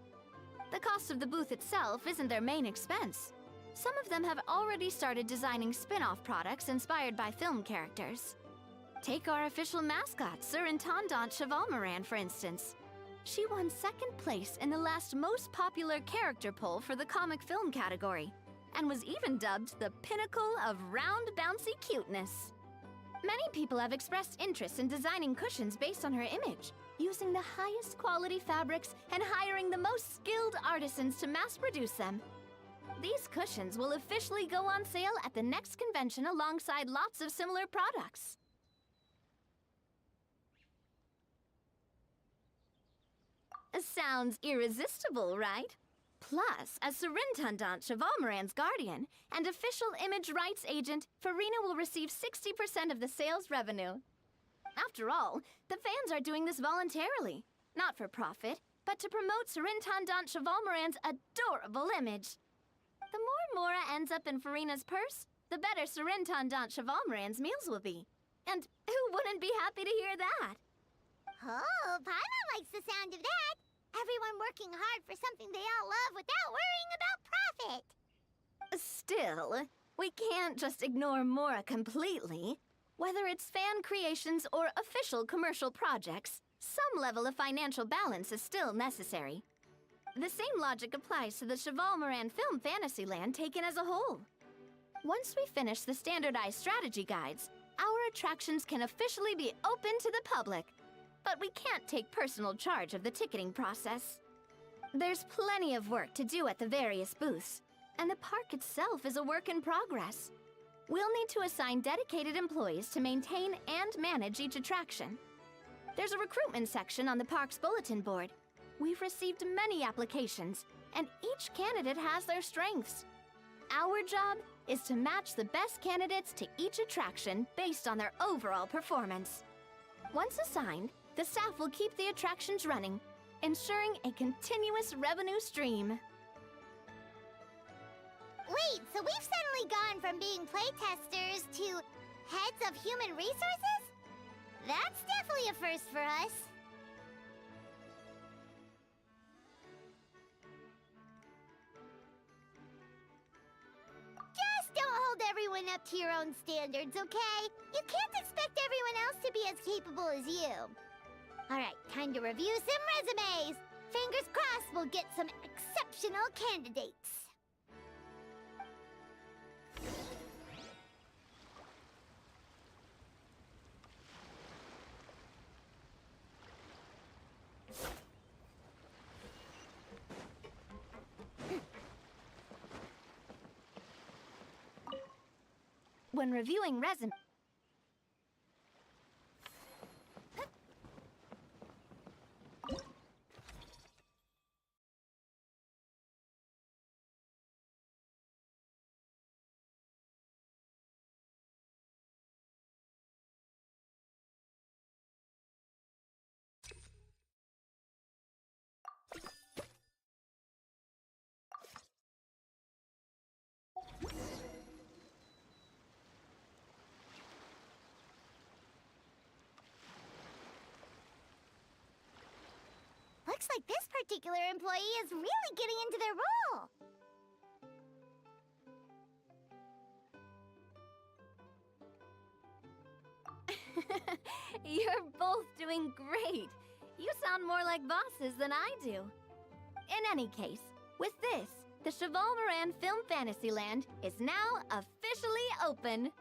The cost of the booth itself isn't their main expense. Some of them have already started designing spin-off products inspired by film characters. Take our official mascot, Sir Intendant Chevalmoran, for instance. She won second place in the last most popular character poll for the comic film category, and was even dubbed the pinnacle of round, bouncy cuteness. Many people have expressed interest in designing cushions based on her image, using the highest quality fabrics and hiring the most skilled artisans to mass produce them. These cushions will officially go on sale at the next convention alongside lots of similar products. Sounds irresistible, right? Plus, as Surintendant Chevalmoran's guardian and official image rights agent, Farina will receive 60% of the sales revenue. After all, the fans are doing this voluntarily, not for profit, but to promote Surintendant Chevalmoran's adorable image. The more Mora ends up in Farina's purse, the better Surintendant Chevalmoran's meals will be. And who wouldn't be happy to hear that? Oh, Paimon likes the sound of that! Everyone working hard for something they all love without worrying about profit! Still, we can't just ignore Mora completely. Whether it's fan creations or official commercial projects, some level of financial balance is still necessary. The same logic applies to the Chevalmoran Film Fantasyland taken as a whole. Once we finish the standardized strategy guides, our attractions can officially be open to the public. But we can't take personal charge of the ticketing process. There's plenty of work to do at the various booths, and the park itself is a work in progress. We'll need to assign dedicated employees to maintain and manage each attraction. There's a recruitment section on the park's bulletin board. We've received many applications, and each candidate has their strengths. Our job is to match the best candidates to each attraction based on their overall performance. Once assigned, the staff will keep the attractions running, ensuring a continuous revenue stream. Wait, so we've suddenly gone from being playtesters to heads of human resources? That's definitely a first for us. Just don't hold everyone up to your own standards, okay? You can't expect everyone else to be as capable as you. Alright, time to review some resumes. Fingers crossed we'll get some exceptional candidates. When reviewing resumes, Looks like this particular employee is really getting into their role. You're both doing great. You sound more like bosses than I do. In any case, with this, the Cheval-Moran Film Fantasyland is now officially open.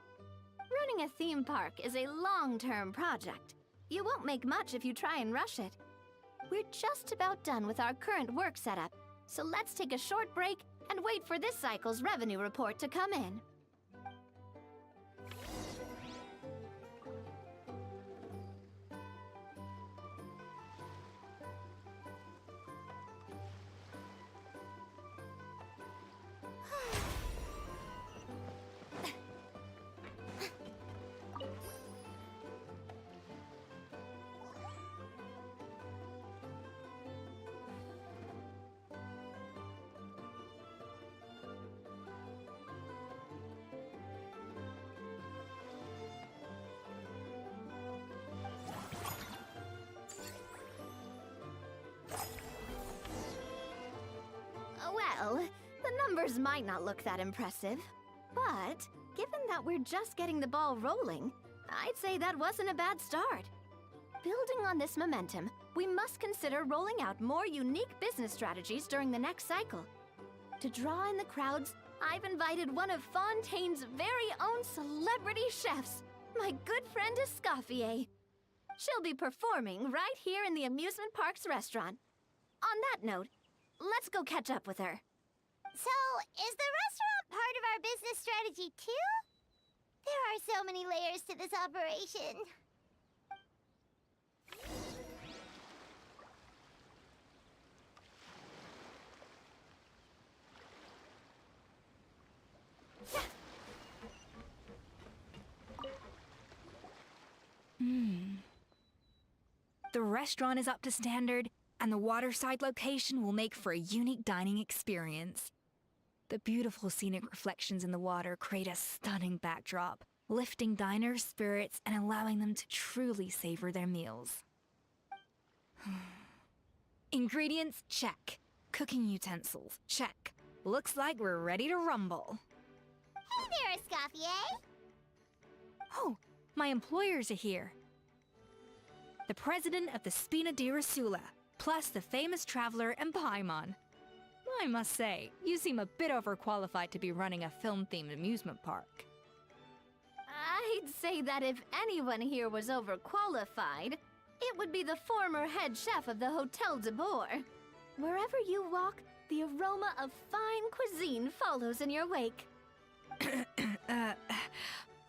Running a theme park is a long-term project. You won't make much if you try and rush it. We're just about done with our current work setup, so let's take a short break and wait for this cycle's revenue report to come in. Well, the numbers might not look that impressive, but given that we're just getting the ball rolling, I'd say that wasn't a bad start. Building on this momentum, we must consider rolling out more unique business strategies during the next cycle. To draw in the crowds, I've invited one of Fontaine's very own celebrity chefs, my good friend Escoffier. She'll be performing right here in the amusement park's restaurant. On that note, let's go catch up with her. So, is the restaurant part of our business strategy too? There are so many layers to this operation. The restaurant is up to standard, and the waterside location will make for a unique dining experience. The beautiful scenic reflections in the water create a stunning backdrop, lifting diners' spirits and allowing them to truly savor their meals. Ingredients, check. Cooking utensils, check. Looks like we're ready to rumble. Hey there, Escoffier! Oh, my employers are here. The president of the Spina di Rosula, plus the famous traveler and Paimon. I must say, you seem a bit overqualified to be running a film-themed amusement park. I'd say that if anyone here was overqualified, it would be the former head chef of the Hotel de Boer. Wherever you walk, the aroma of fine cuisine follows in your wake.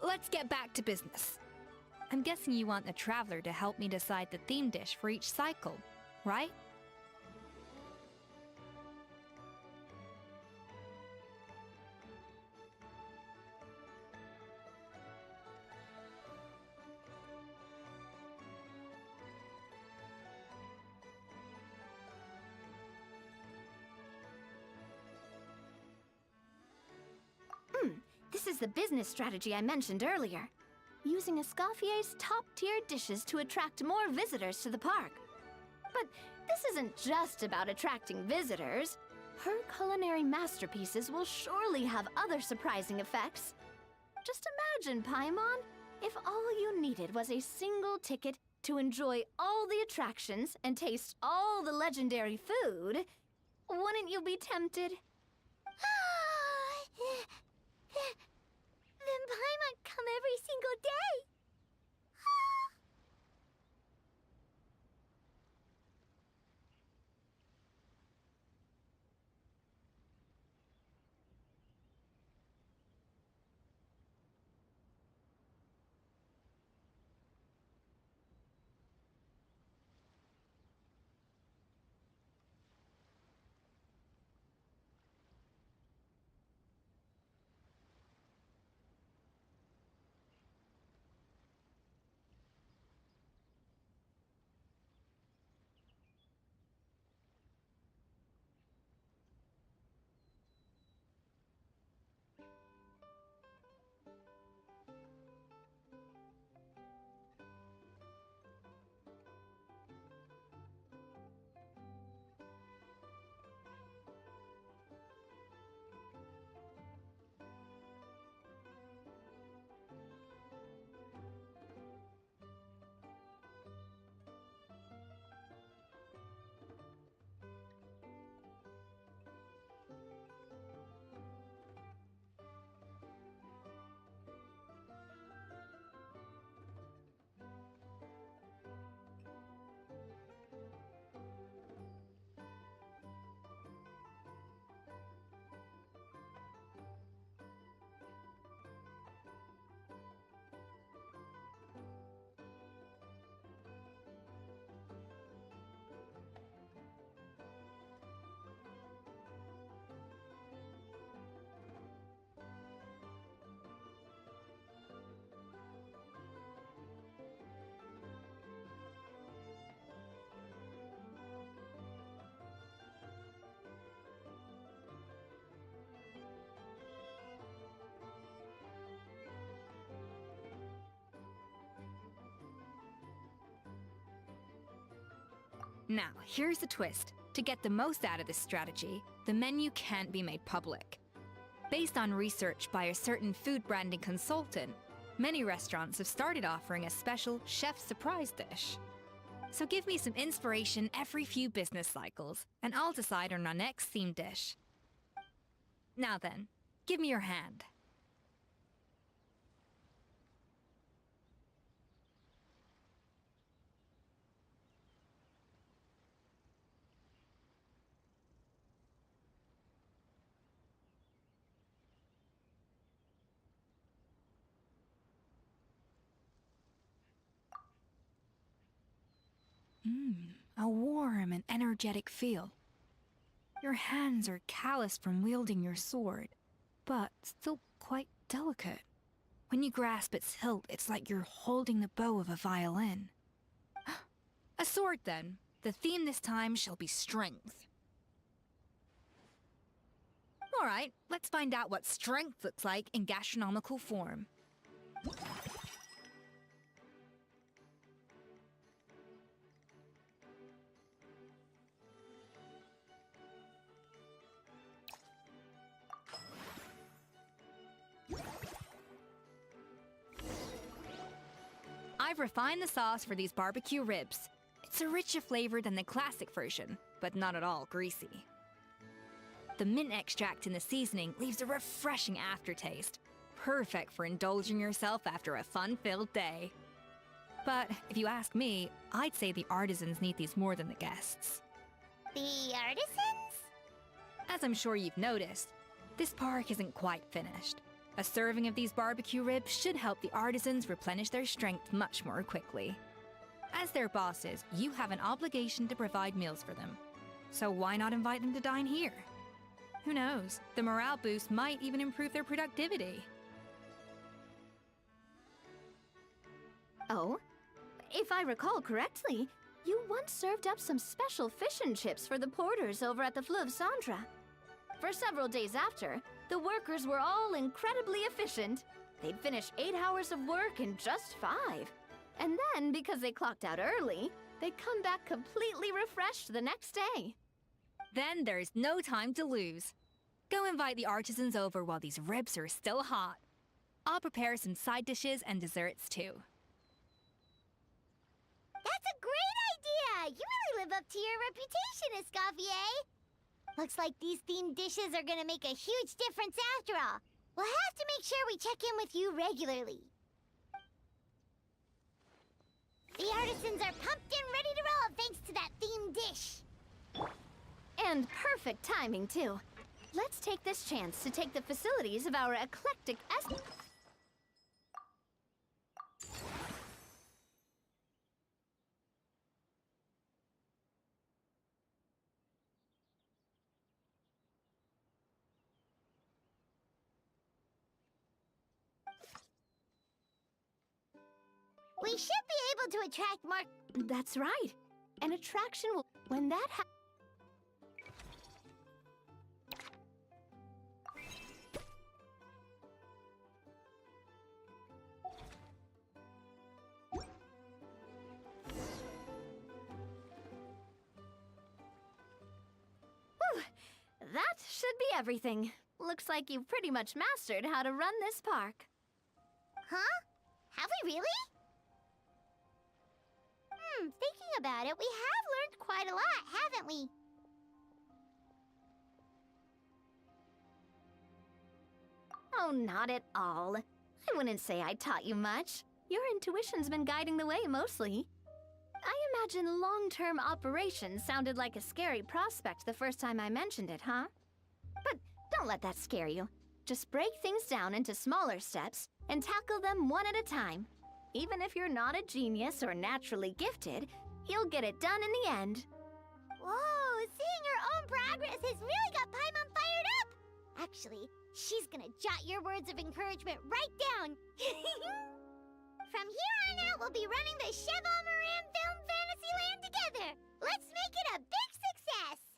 Let's get back to business. I'm guessing you want the traveler to help me decide the theme dish for each cycle, right? This is the business strategy I mentioned earlier. Using Escoffier's top-tier dishes to attract more visitors to the park. But this isn't just about attracting visitors. Her culinary masterpieces will surely have other surprising effects. Just imagine, Paimon, if all you needed was a single ticket to enjoy all the attractions and taste all the legendary food. Wouldn't you be tempted? Then Paimon come every single day! Now, here's the twist. To get the most out of this strategy, the menu can't be made public. Based on research by a certain food branding consultant, many restaurants have started offering a special chef surprise dish. So give me some inspiration every few business cycles, and I'll decide on our next themed dish. Now then, give me your hand. A warm and energetic feel. Your hands are calloused from wielding your sword, but still quite delicate. When you grasp its hilt, it's like you're holding the bow of a violin. A sword, then. The theme this time shall be strength. All right, let's find out what strength looks like in gastronomical form. I've refined the sauce for these barbecue ribs. It's a richer flavor than the classic version, but not at all greasy. The mint extract in the seasoning leaves a refreshing aftertaste, perfect for indulging yourself after a fun-filled day. But if you ask me, I'd say the artisans need these more than the guests. The artisans? As I'm sure you've noticed, this park isn't quite finished. A serving of these barbecue ribs should help the artisans replenish their strength much more quickly. As their bosses, you have an obligation to provide meals for them. So why not invite them to dine here? Who knows, the morale boost might even improve their productivity. Oh? If I recall correctly, you once served up some special fish and chips for the porters over at the Fleuve Centre. For several days after, the workers were all incredibly efficient. They'd finish 8 hours of work in just 5. And then, because they clocked out early, they'd come back completely refreshed the next day. Then there's no time to lose. Go invite the artisans over while these ribs are still hot. I'll prepare some side dishes and desserts too. That's a great idea! You really live up to your reputation, Escoffier! Looks like these themed dishes are gonna make a huge difference after all. We'll have to make sure we check in with you regularly. The artisans are pumped and ready to roll thanks to that themed dish. And perfect timing, too. Let's take this chance to take the facilities of our eclectic We should be able to attract more... That's right. An attraction will... When that That should be everything. Looks like you've pretty much mastered how to run this park. Huh? Have we really? Thinking about it, we have learned quite a lot, haven't we? Oh, not at all. I wouldn't say I taught you much. Your intuition's been guiding the way, mostly. I imagine long-term operations sounded like a scary prospect the first time I mentioned it, huh? But don't let that scare you. Just break things down into smaller steps and tackle them one at a time. Even if you're not a genius or naturally gifted, you'll get it done in the end. Whoa, seeing your own progress has really got Paimon fired up! Actually, she's gonna jot your words of encouragement right down. From here on out, we'll be running the Cheval Moran Film Fantasyland together. Let's make it a big success!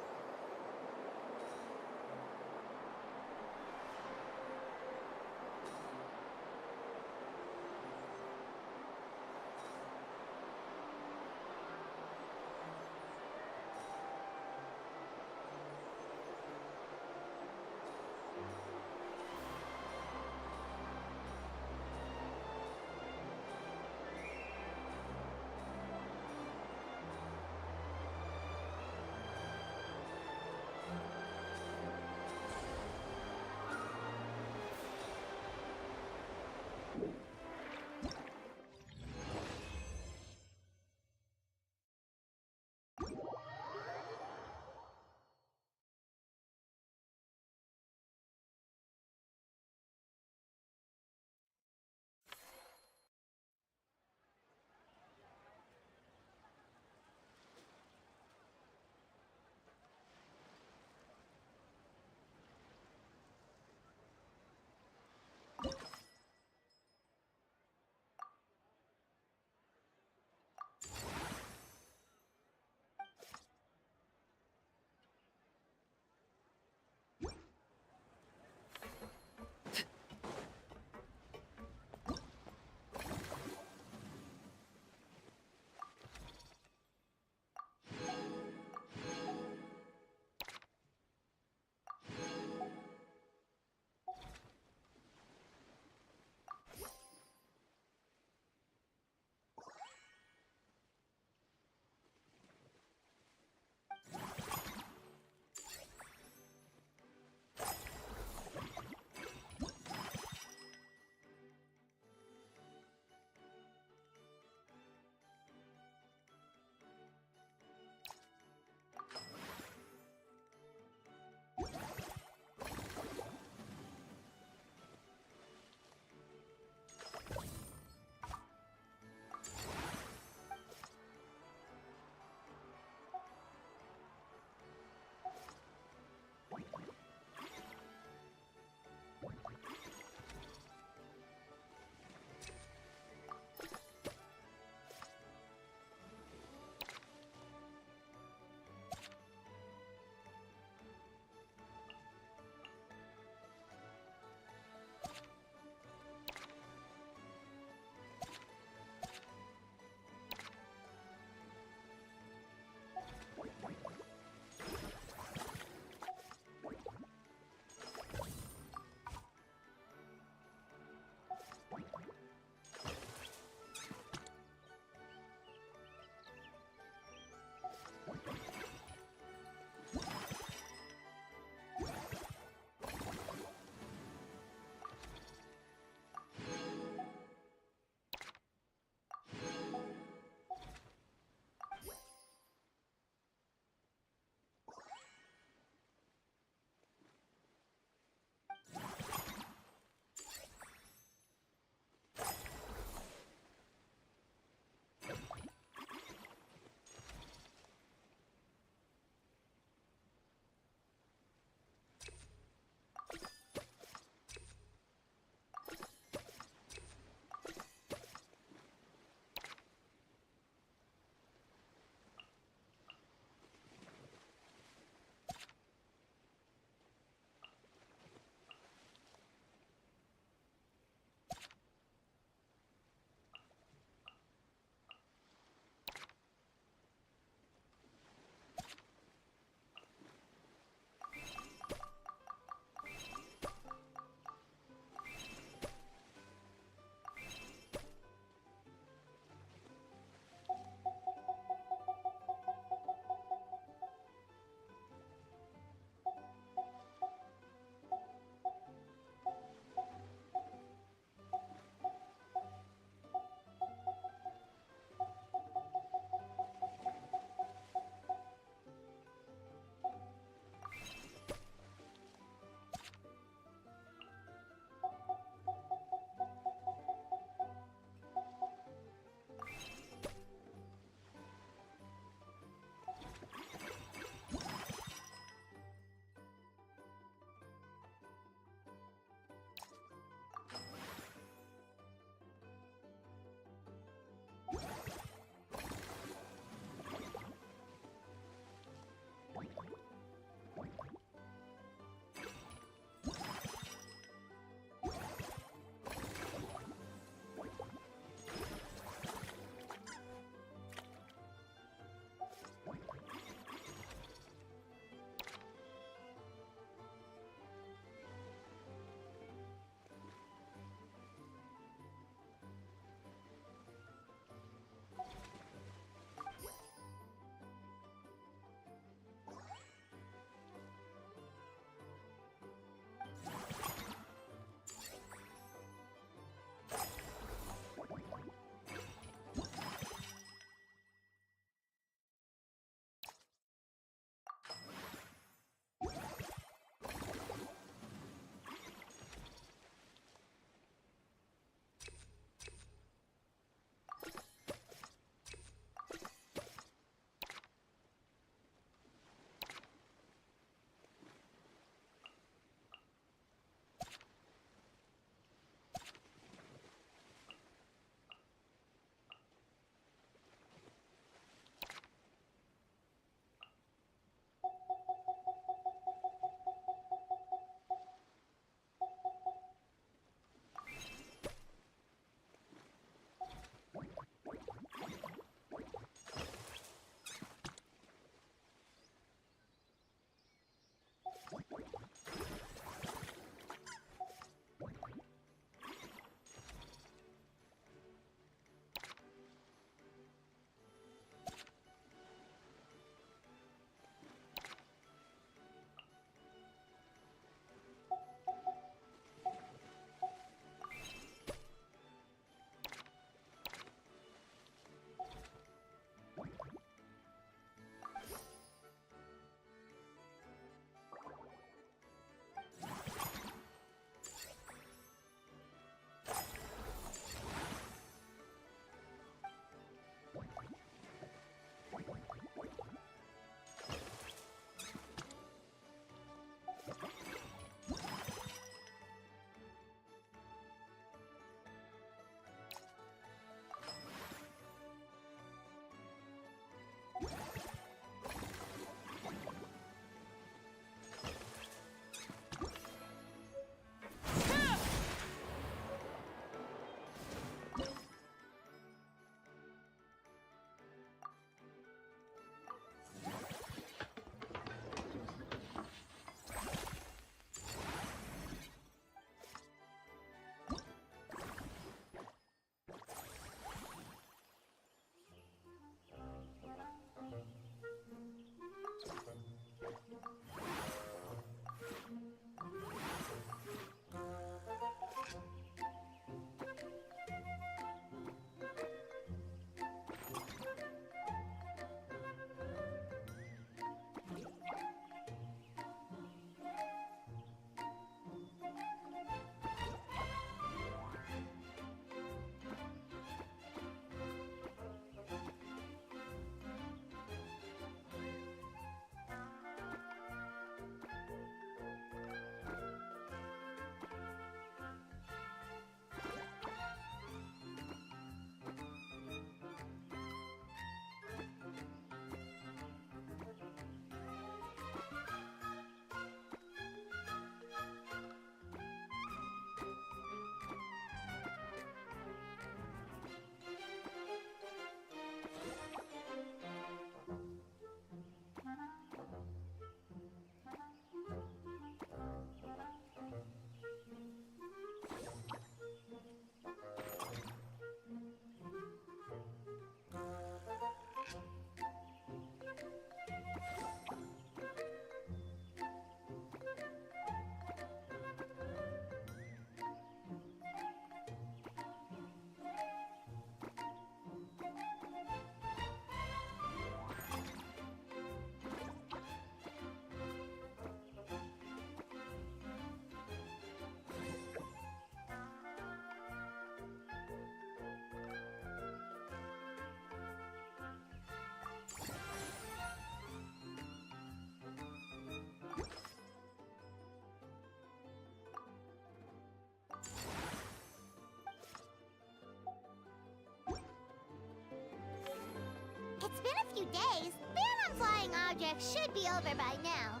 of days, ban on flying objects should be over by now.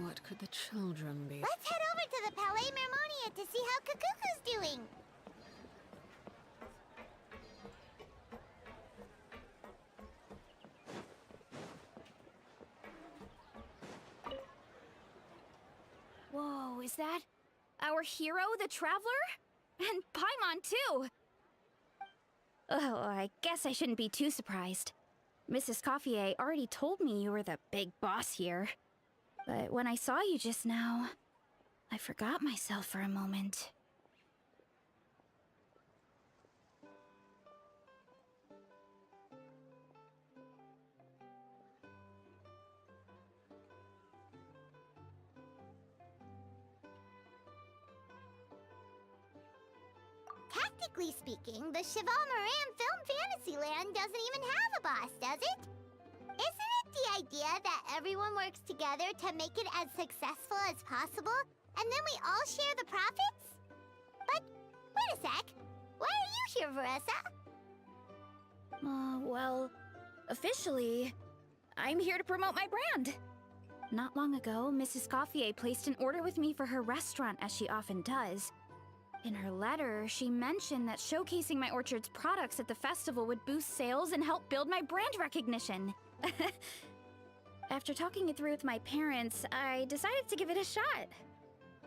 What could the children be? Let's head over to the Palais Mermonia to see how Kakuku's doing. Whoa, is that our hero, the Traveler? And Paimon, too! Oh, I guess I shouldn't be too surprised. Mrs. Coiffier already told me you were the big boss here. But when I saw you just now, I forgot myself for a moment. Tactically speaking, the Cheval Moran Film Fantasyland doesn't even have a boss, does it? Isn't it the idea that everyone works together to make it as successful as possible, and then we all share the profits? But, wait a sec. Why are you here, Veressa? Well, officially, I'm here to promote my brand. Not long ago, Mrs. Coiffier placed an order with me for her restaurant, as she often does. In her letter, she mentioned that showcasing my orchard's products at the festival would boost sales and help build my brand recognition. After talking it through with my parents, I decided to give it a shot.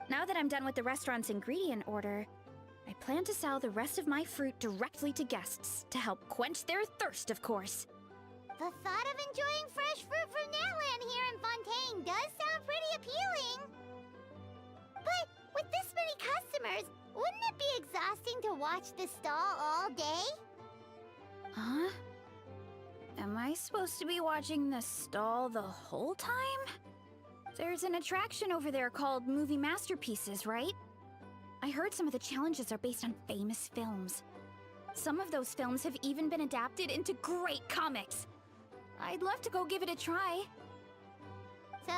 Now that I'm done with the restaurant's ingredient order, I plan to sell the rest of my fruit directly to guests to help quench their thirst, of course. The thought of enjoying fresh fruit from Natlan here in Fontaine does sound pretty appealing. But with this many customers, wouldn't it be exhausting to watch the stall all day? Huh? Am I supposed to be watching the stall the whole time? There's an attraction over there called Movie Masterpieces, right? I heard some of the challenges are based on famous films. Some of those films have even been adapted into great comics. I'd love to go give it a try. So,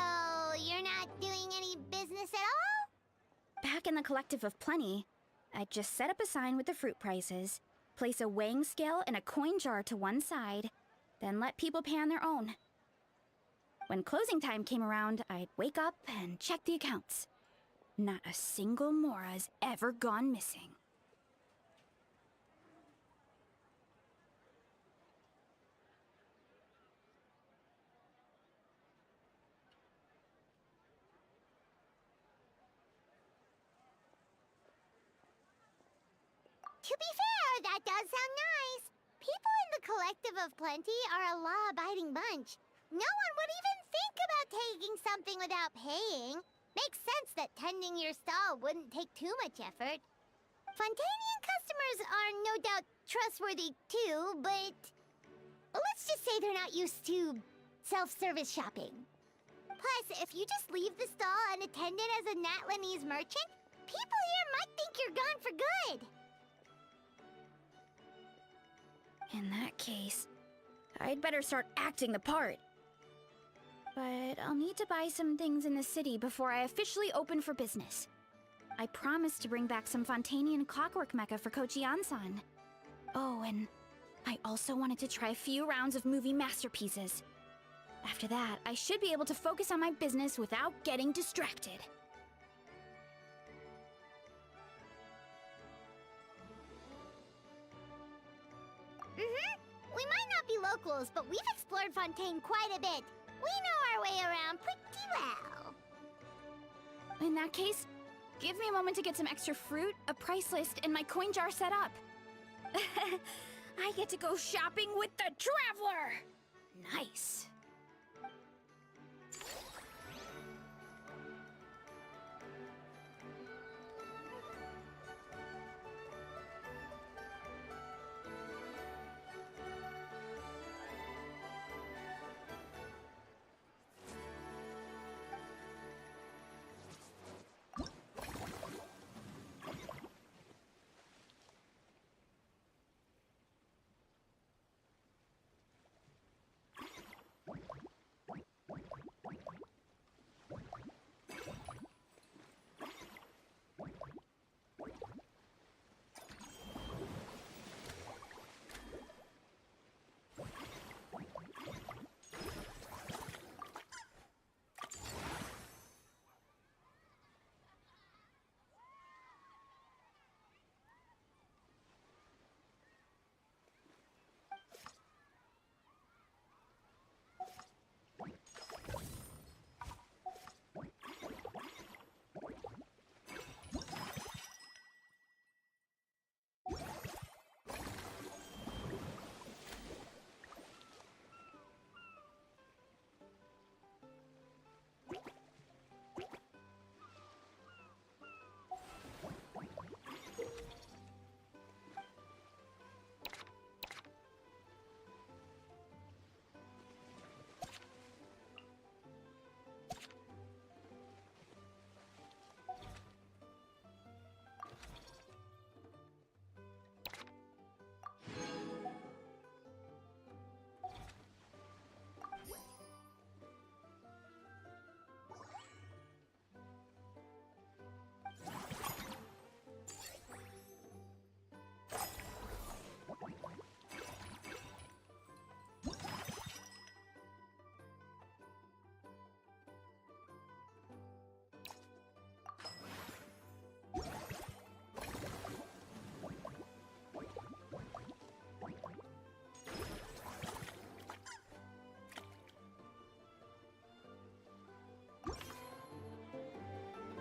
you're not doing any business at all? Back in the Collective of Plenty, I'd just set up a sign with the fruit prices, place a weighing scale and a coin jar to one side, then let people pay on their own. When closing time came around, I'd wake up and check the accounts. Not a single Mora's ever gone missing. To be fair, that does sound nice. People in the Collective of Plenty are a law-abiding bunch. No one would even think about taking something without paying. Makes sense that tending your stall wouldn't take too much effort. Fontanian customers are no doubt trustworthy too, but let's just say they're not used to self-service shopping. Plus, if you just leave the stall unattended as a Natlanese merchant, people here might think you're gone for good. In that case, I'd better start acting the part. But I'll need to buy some things in the city before I officially open for business. I promised to bring back some Fontanian clockwork mecha for Kochi-san. Oh, and I also wanted to try a few rounds of movie masterpieces. After that, I should be able to focus on my business without getting distracted. We might not be locals, but we've explored Fontaine quite a bit. We know our way around pretty well. In that case, give me a moment to get some extra fruit, a price list, and my coin jar set up. I get to go shopping with the Traveler! Nice.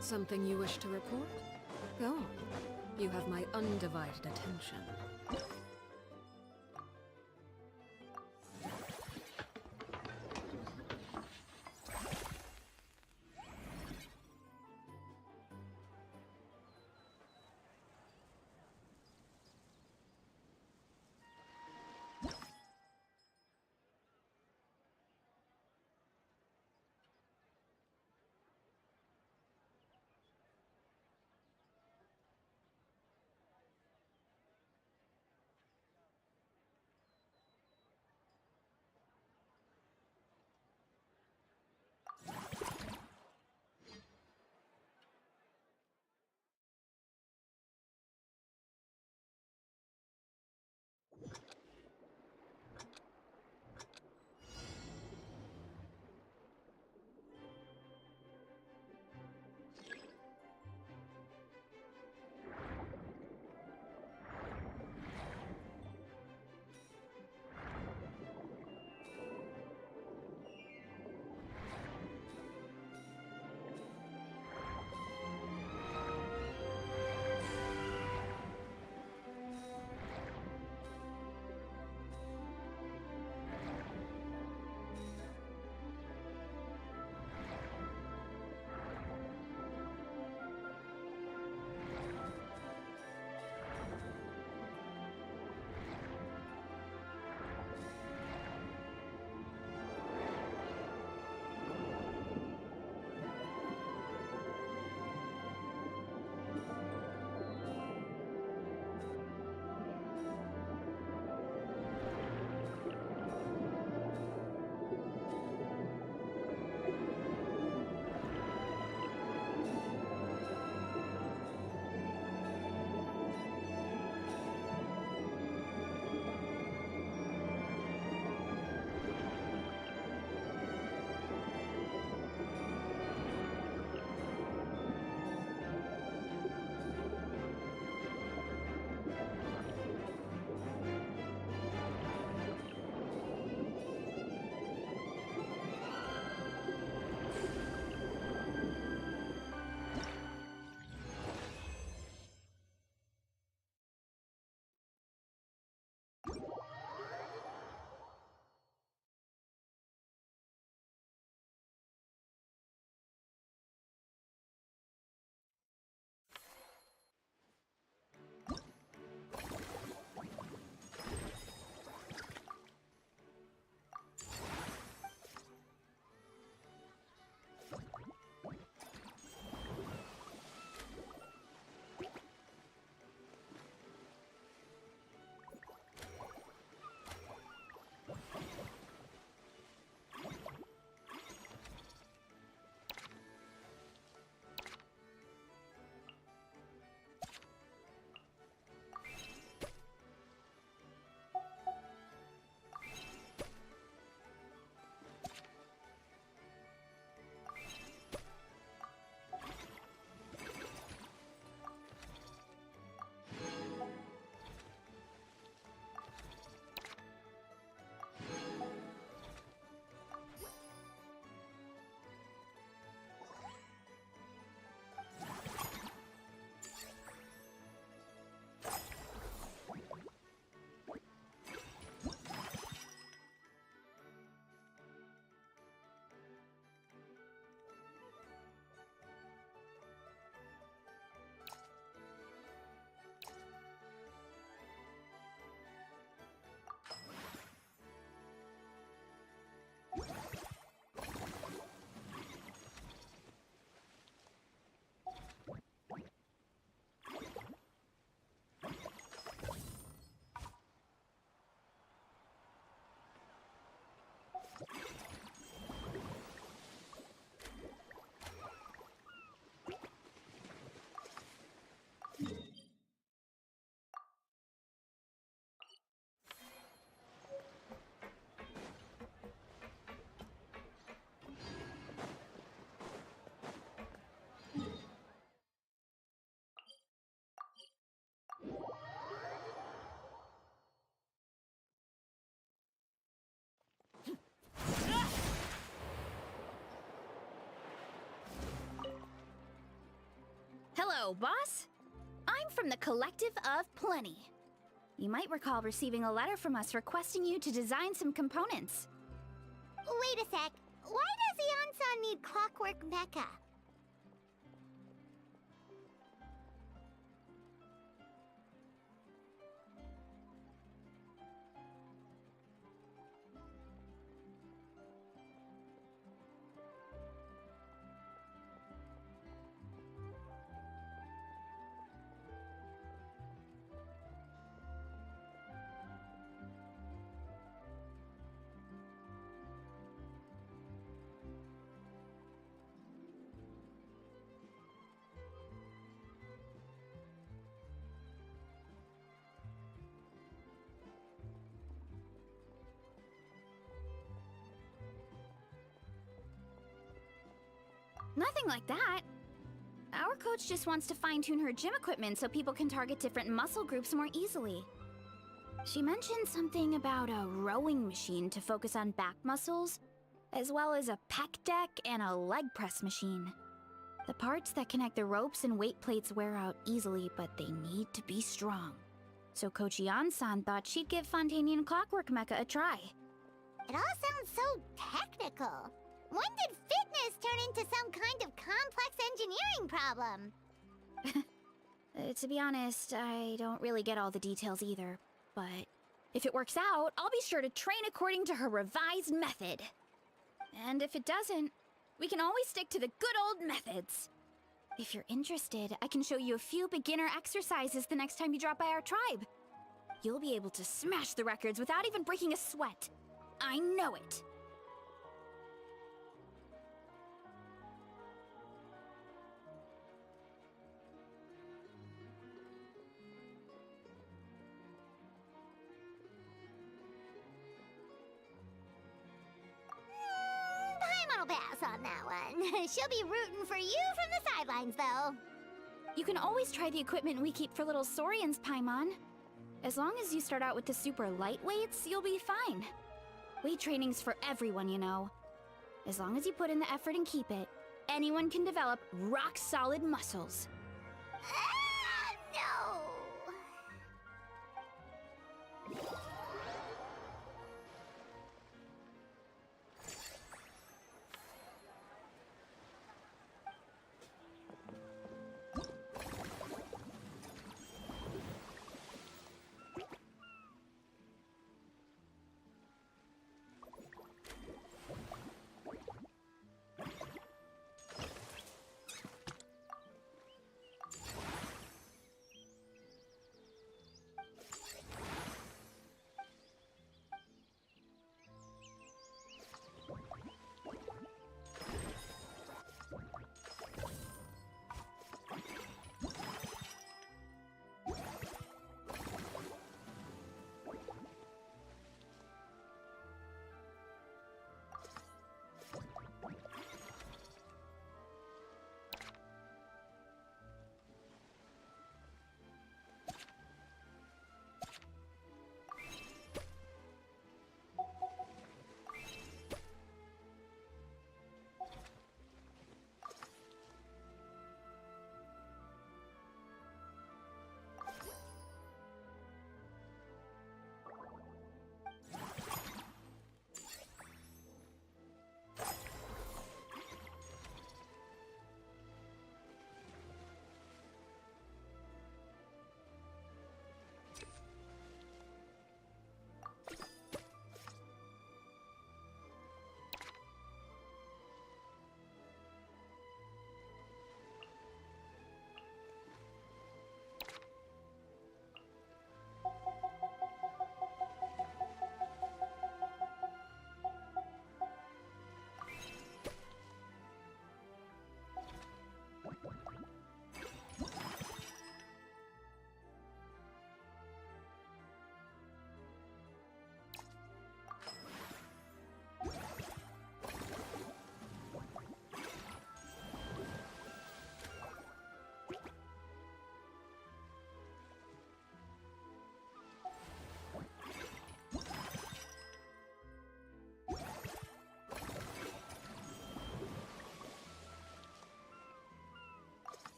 Something you wish to report? Go on. You have my undivided attention. Hello, boss. I'm from the Collective of Plenty. You might recall receiving a letter from us requesting you to design some components. Wait a sec. Why does Ian-san need Clockwork Mecha? Nothing like that. Our coach just wants to fine-tune her gym equipment so people can target different muscle groups more easily. She mentioned something about a rowing machine to focus on back muscles, as well as a pec deck and a leg press machine. The parts that connect the ropes and weight plates wear out easily, but they need to be strong. So Coach Ian-san thought she'd give Fontanian Clockwork Mecha a try. It all sounds so technical. When did fitness turn into some kind of complex engineering problem? To be honest, I don't really get all the details either. But if it works out, I'll be sure to train according to her revised method. And if it doesn't, we can always stick to the good old methods. If you're interested, I can show you a few beginner exercises the next time you drop by our tribe. You'll be able to smash the records without even breaking a sweat. I know it. Paimon will pass on that one. She'll be rooting for you from the sidelines, though. You can always try the equipment we keep for little Saurians, Paimon. As long as you start out with the super lightweights, you'll be fine. Weight training's for everyone, you know. As long as you put in the effort and keep it, anyone can develop rock-solid muscles. No!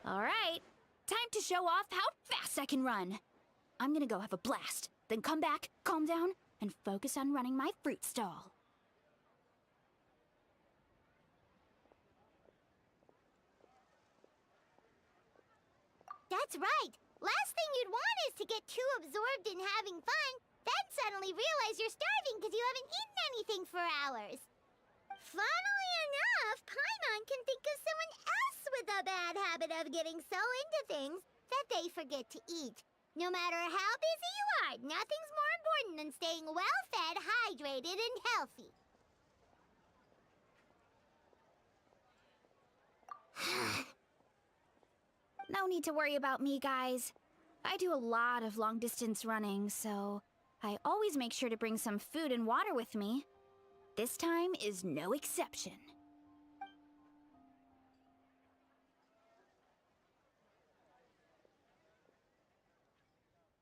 All right, time to show off how fast I can run. I'm gonna go have a blast, then come back, calm down, and focus on running my fruit stall. That's right. Last thing you'd want is to get too absorbed in having fun, then suddenly realize you're starving because you haven't eaten anything for hours. Funnily enough, Paimon can think of someone else with a bad habit of getting so into things that they forget to eat. No matter how busy you are, nothing's more important than staying well-fed, hydrated, and healthy. No need to worry about me, guys. I do a lot of long-distance running, so I always make sure to bring some food and water with me. This time is no exception.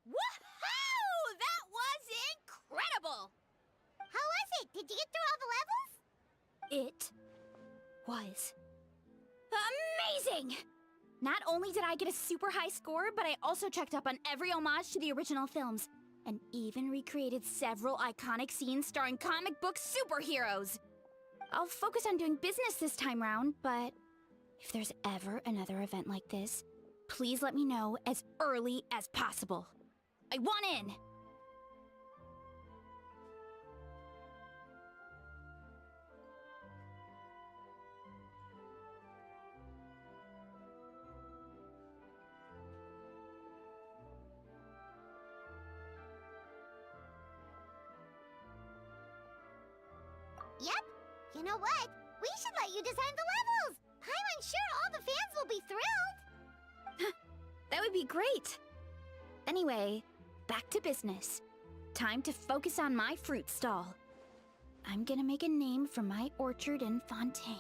Woohoo! That was incredible! How was it? Did you get through all the levels? It was amazing! Not only did I get a super high score, but I also checked up on every homage to the original films, and even recreated several iconic scenes starring comic book superheroes. I'll focus on doing business this time round, but if there's ever another event like this, please let me know as early as possible. I want in! Yep. You know what? We should let you design the levels. I'm sure all the fans will be thrilled. That would be great! Anyway, back to business. Time to focus on my fruit stall. I'm gonna make a name for my orchard and fontaine.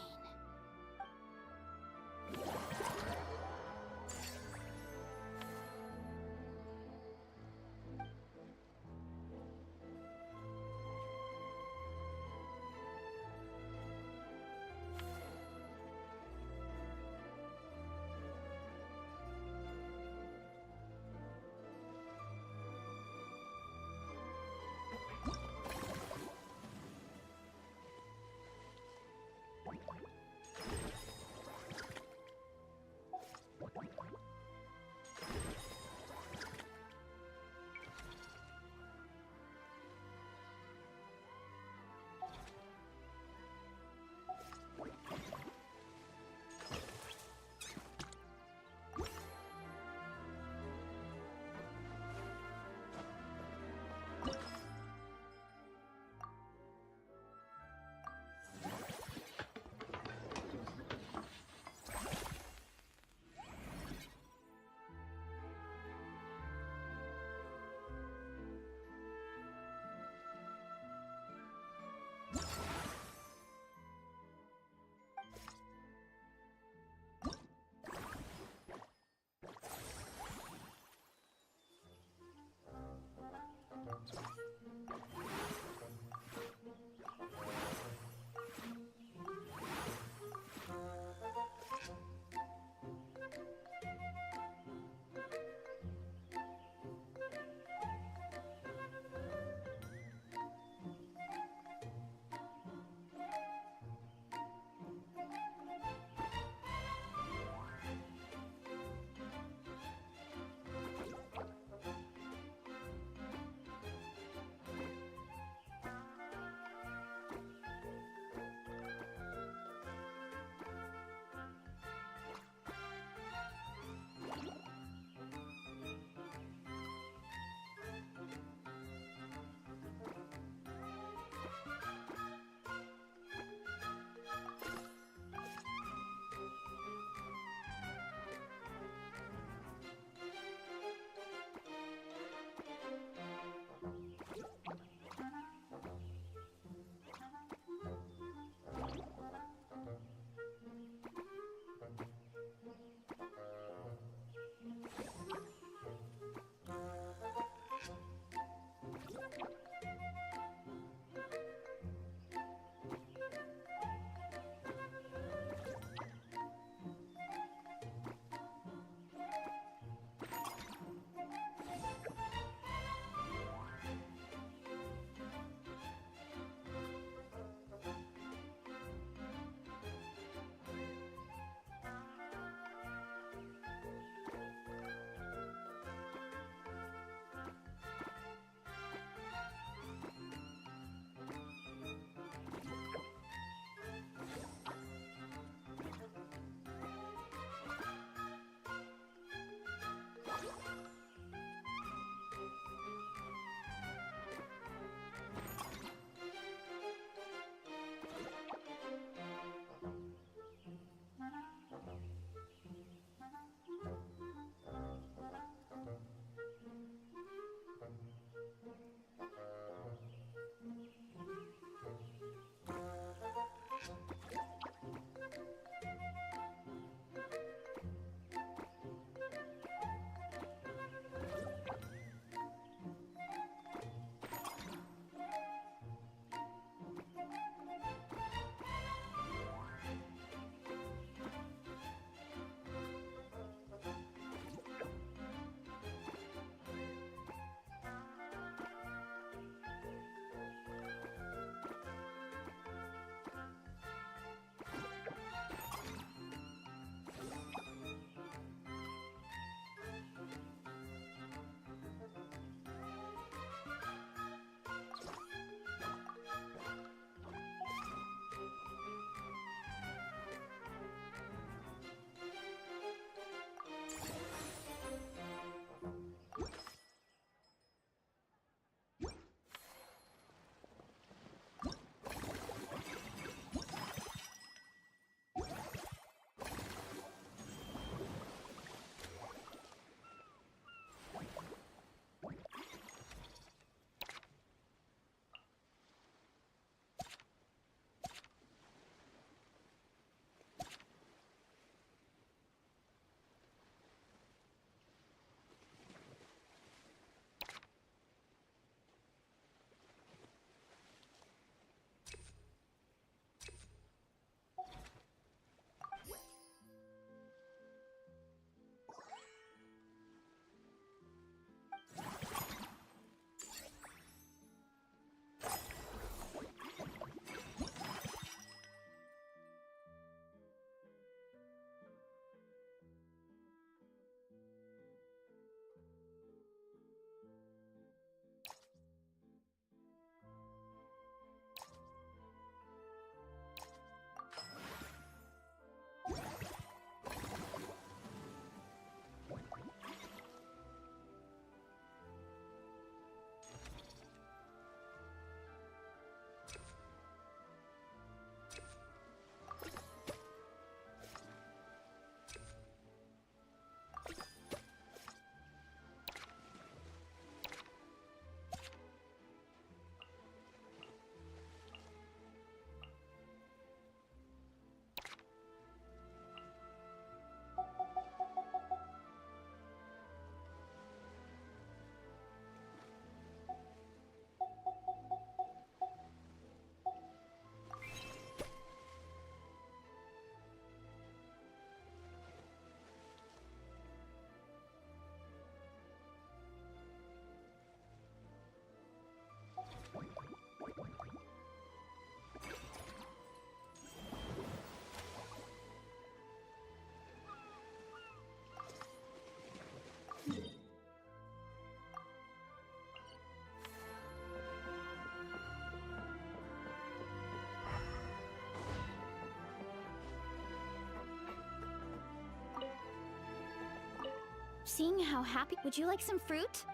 seeing how happy... Would you like some fruit?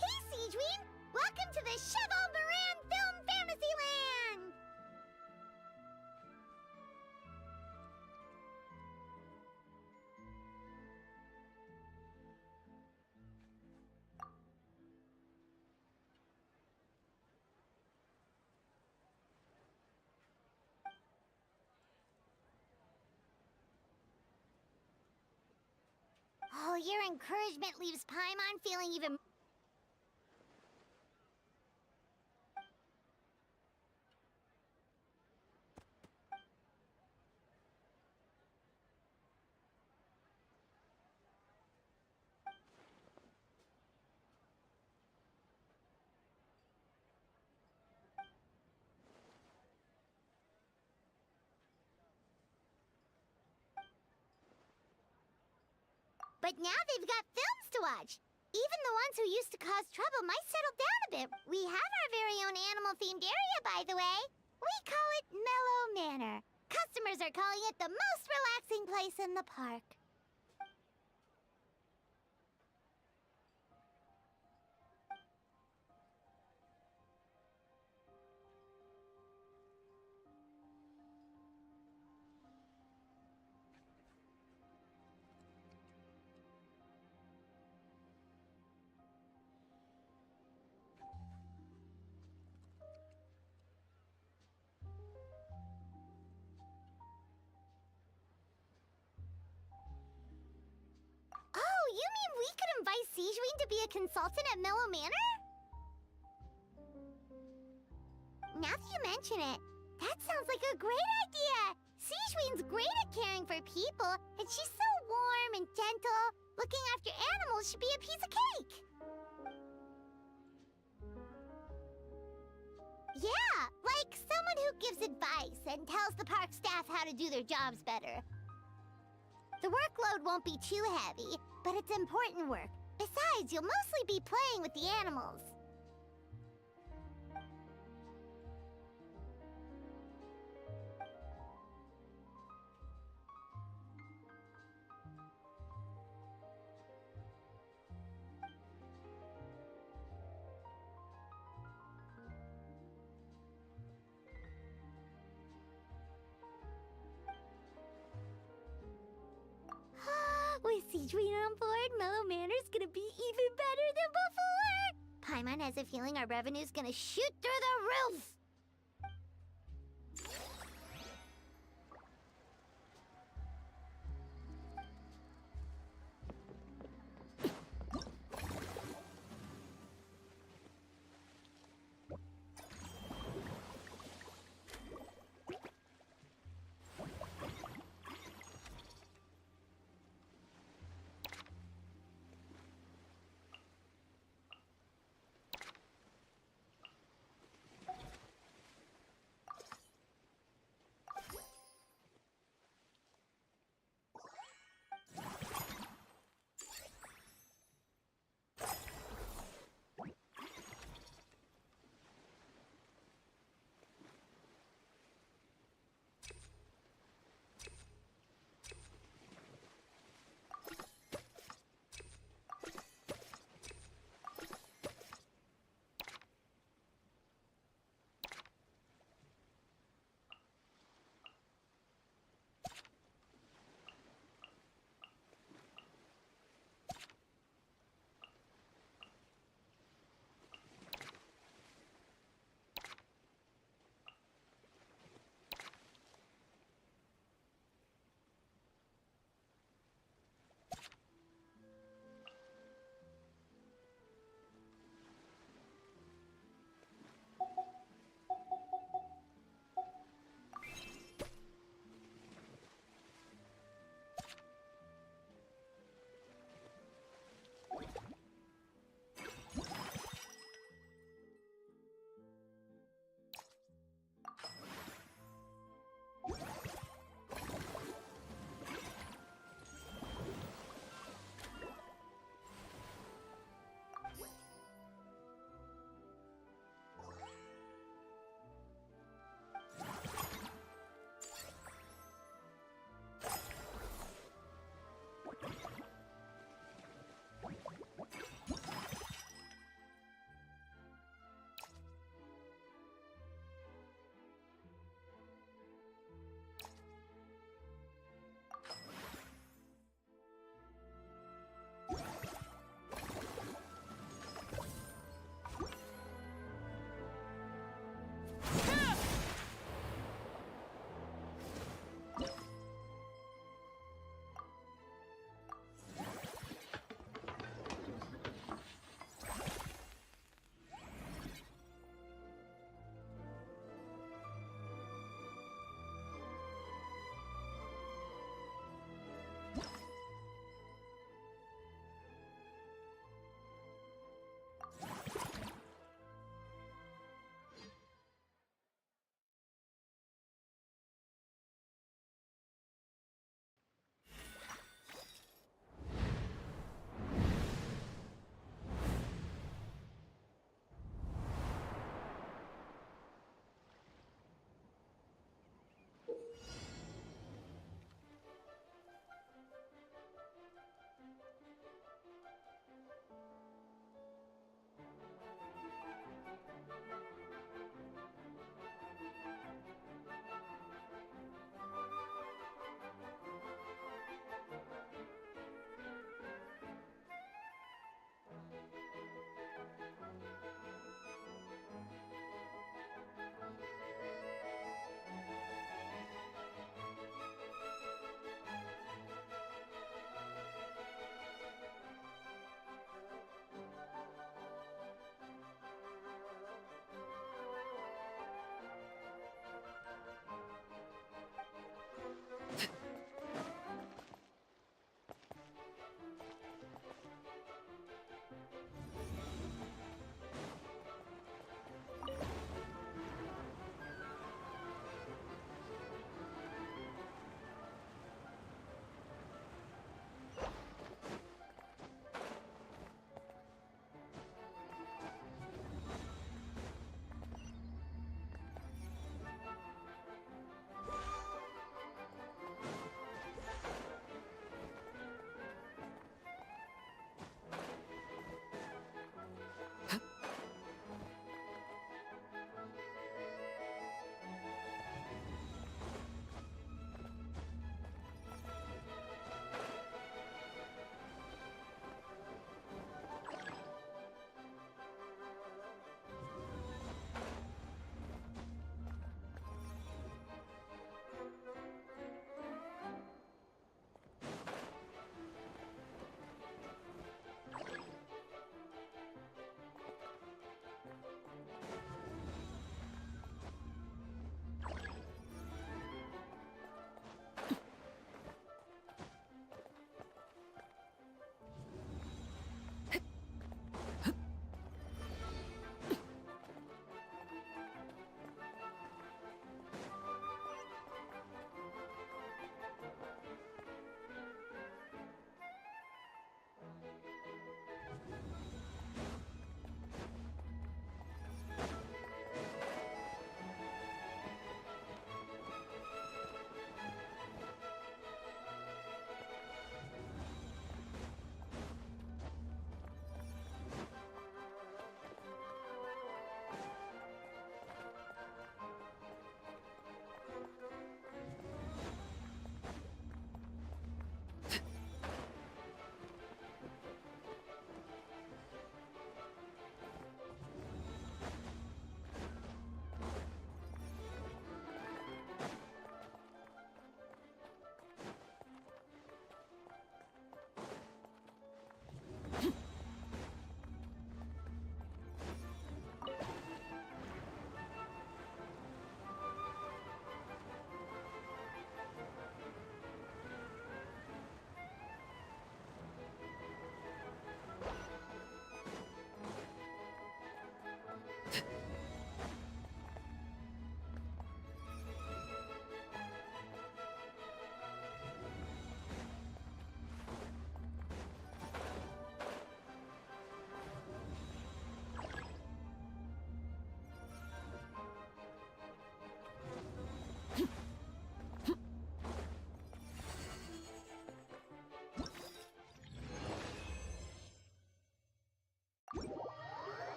Hey, Siegeween! Welcome to the Cheval Moran Film Fantasyland! Oh, your encouragement leaves Paimon feeling even... But now they've got films to watch. Even the ones who used to cause trouble might settle down a bit. We have our very own animal-themed area, by the way. We call it Mellow Manor. Customers are calling it the most relaxing place in the park. Oh, you mean we could invite Siegeween to be a consultant at Mellow Manor? Now that you mention it, that sounds like a great idea! Siegeween's great at caring for people, and she's so warm and gentle. Looking after animals should be a piece of cake! Yeah, like someone who gives advice and tells the park staff how to do their jobs better. The workload won't be too heavy, but it's important work. Besides, you'll mostly be playing with the animals. With Siegeween on board, Mellow Manor's gonna be even better than before! Paimon has a feeling our revenue's gonna shoot through the roof!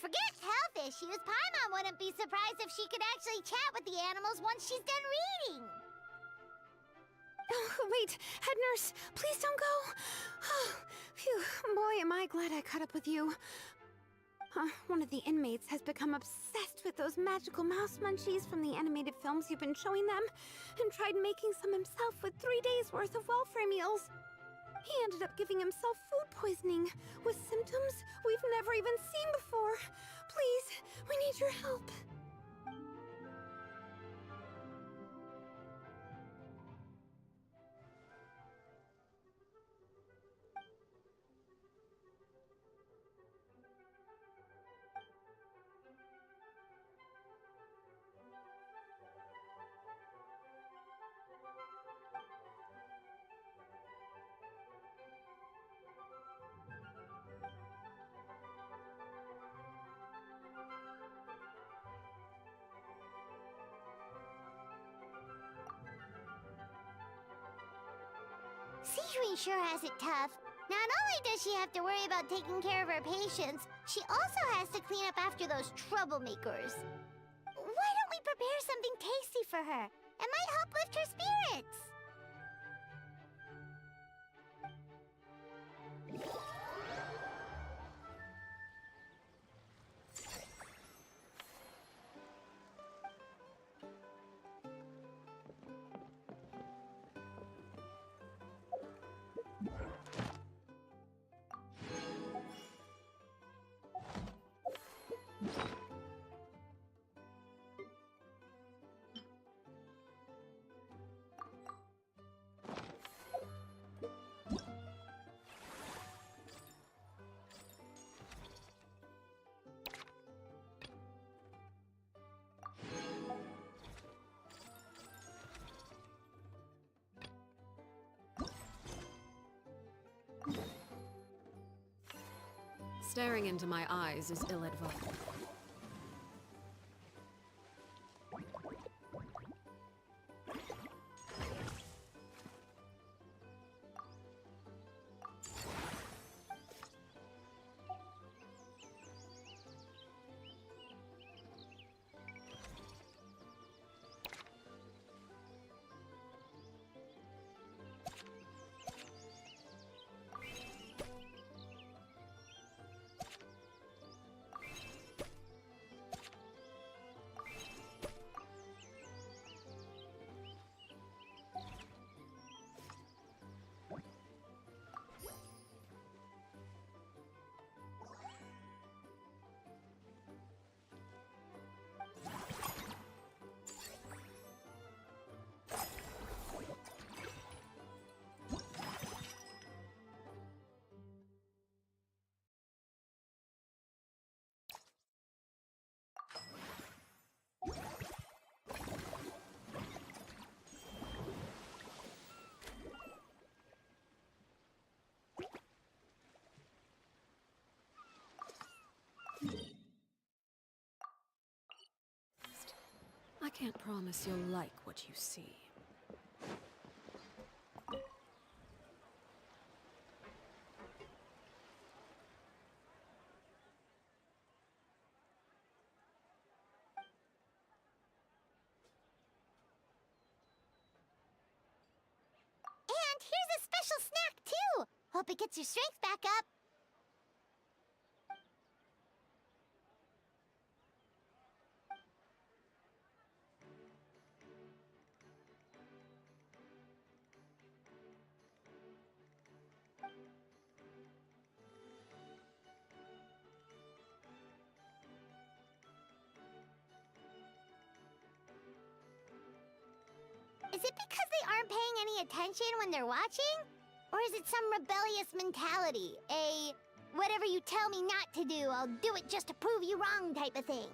Forget health issues. Paimon wouldn't be surprised if she could actually chat with the animals once she's done reading. Oh, wait, head nurse, please don't go. Phew, boy, am I glad I caught up with you. One of the inmates has become obsessed with those magical mouse munchies from the animated films you've been showing them, and tried making some himself with 3 days' worth of welfare meals. He ended up giving himself food poisoning, with symptoms we've never even seen before. Please, we need your help. Sejuani sure has it tough. Not only does she have to worry about taking care of her patients, she also has to clean up after those troublemakers. Why don't we prepare something tasty for her? It might help lift her spirits. Staring into my eyes is ill-advised. I can't promise you'll like what you see. And here's a special snack, too! Hope it gets your strength back up. Is it because they aren't paying any attention when they're watching? Or is it some rebellious mentality? A whatever you tell me not to do, I'll do it just to prove you wrong type of thing?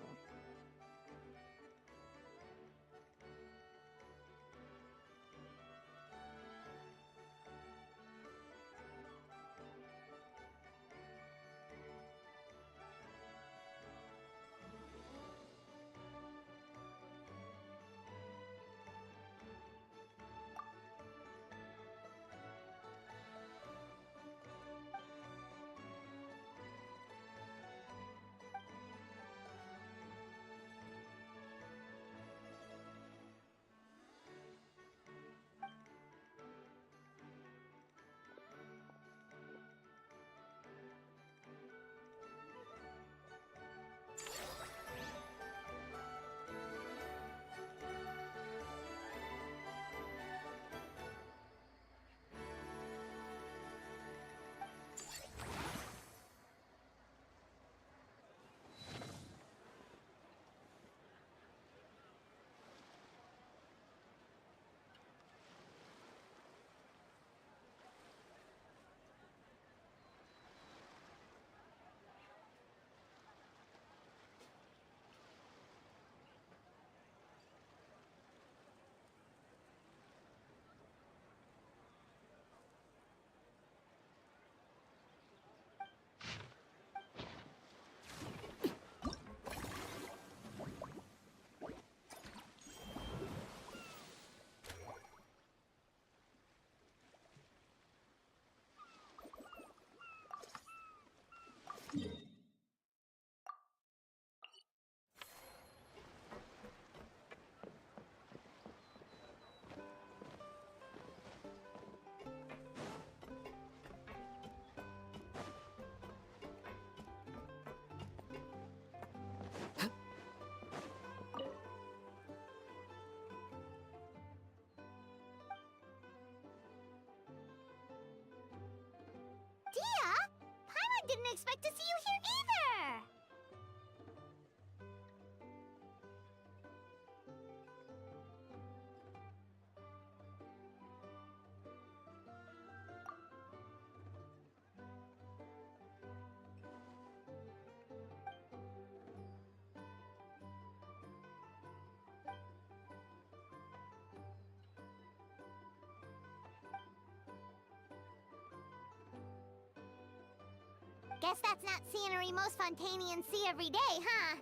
Guess that's not scenery most Fontanians see every day, huh?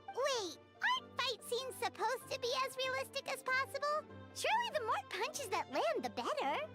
Wait, aren't fight scenes supposed to be as realistic as possible? Surely the more punches that land, the better.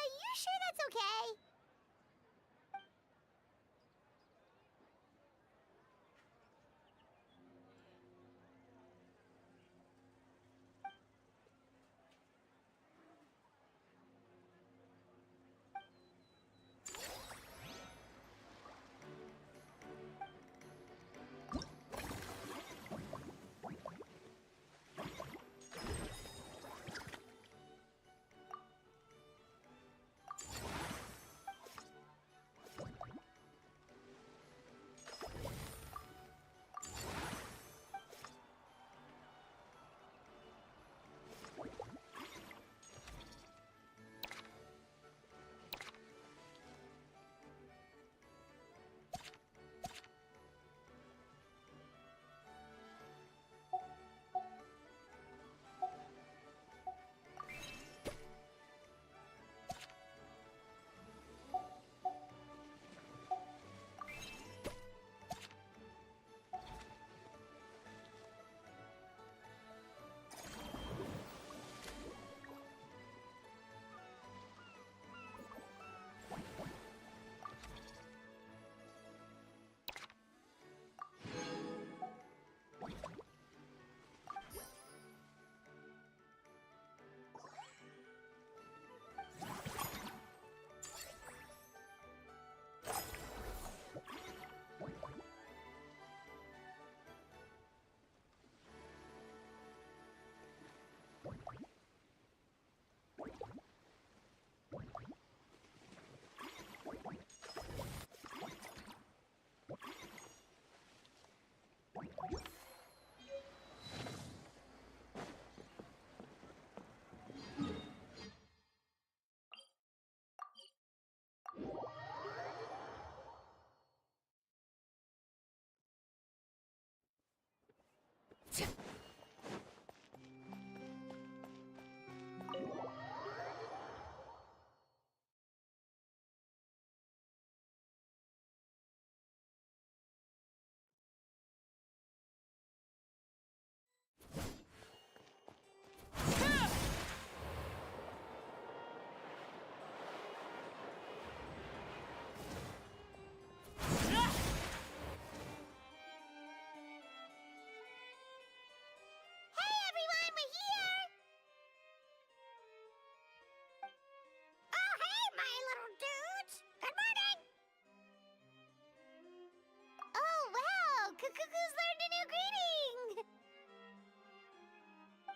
You sure that's okay?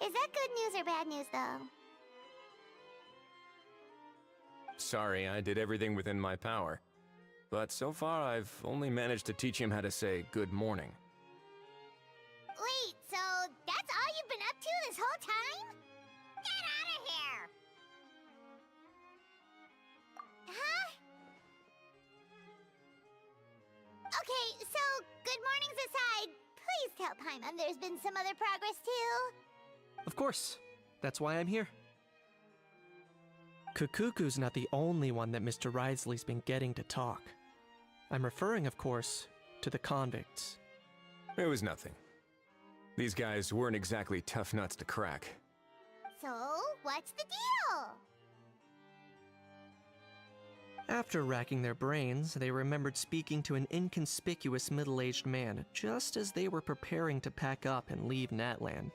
Is that good news or bad news, though? Sorry, I did everything within my power. But so far, I've only managed to teach him how to say good morning. Wait, so that's all you've been up to this whole time? Get out of here! Huh? Okay, so good mornings aside, please tell Paimon there's been some other progress too. Of course. That's why I'm here. Kukuku's not the only one that Mr. Wriothesley's been getting to talk. I'm referring, of course, to the convicts. It was nothing. These guys weren't exactly tough nuts to crack. So, what's the deal? After racking their brains, they remembered speaking to an inconspicuous middle-aged man just as they were preparing to pack up and leave Natland.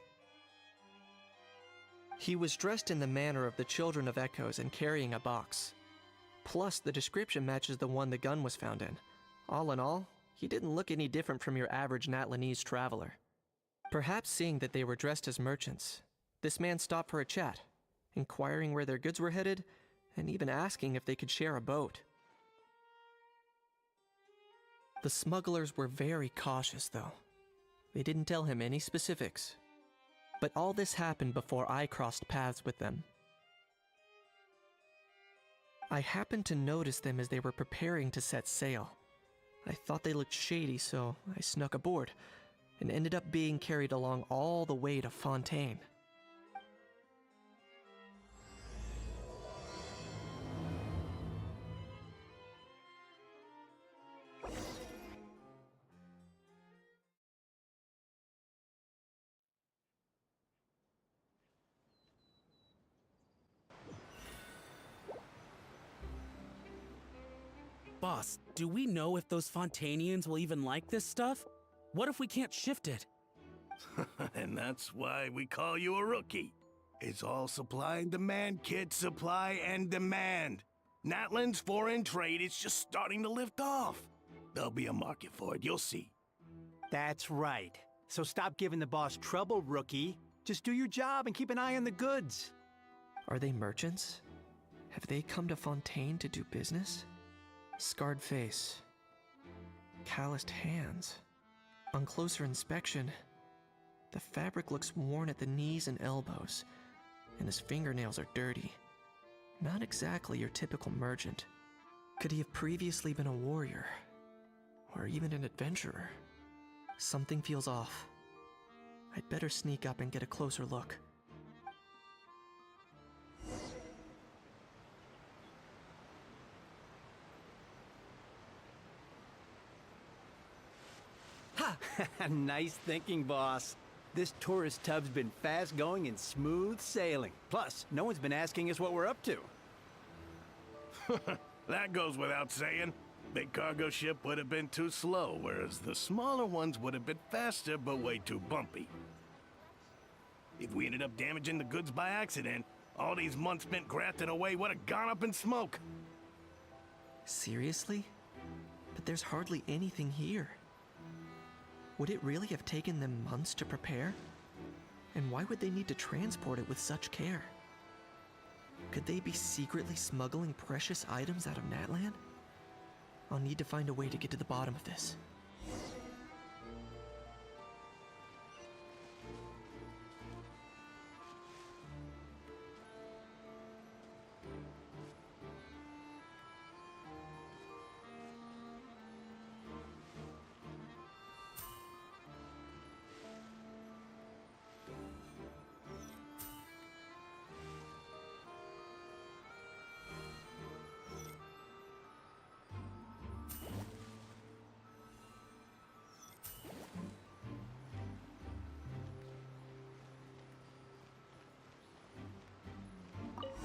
He was dressed in the manner of the Children of Echoes and carrying a box. Plus, the description matches the one the gun was found in. All in all, he didn't look any different from your average Natlanese traveler. Perhaps seeing that they were dressed as merchants, this man stopped for a chat, inquiring where their goods were headed, and even asking if they could share a boat. The smugglers were very cautious, though. They didn't tell him any specifics. But all this happened before I crossed paths with them. I happened to notice them as they were preparing to set sail. I thought they looked shady, so I snuck aboard, and ended up being carried along all the way to Fontaine. Boss, do we know if those Fontanians will even like this stuff? What if we can't shift it? And that's why we call you a rookie. It's all supply and demand, kid. Supply and demand. Natland's foreign trade is just starting to lift off. There'll be a market for it, you'll see. That's right. So stop giving the boss trouble, rookie. Just do your job and keep an eye on the goods. Are they merchants? Have they come to Fontaine to do business? Scarred face. Calloused hands. On closer inspection, the fabric looks worn at the knees and elbows, and his fingernails are dirty. Not exactly your typical merchant. Could he have previously been a warrior? Or even an adventurer? Something feels off. I'd better sneak up and get a closer look. Nice thinking, boss. This tourist tub's been fast-going and smooth sailing. Plus, no one's been asking us what we're up to. That goes without saying. Big cargo ship would have been too slow, whereas the smaller ones would have been faster but way too bumpy. If we ended up damaging the goods by accident, all these months spent grafting away would have gone up in smoke. Seriously? But there's hardly anything here. Would it really have taken them months to prepare? And why would they need to transport it with such care? Could they be secretly smuggling precious items out of Natland? I'll need to find a way to get to the bottom of this.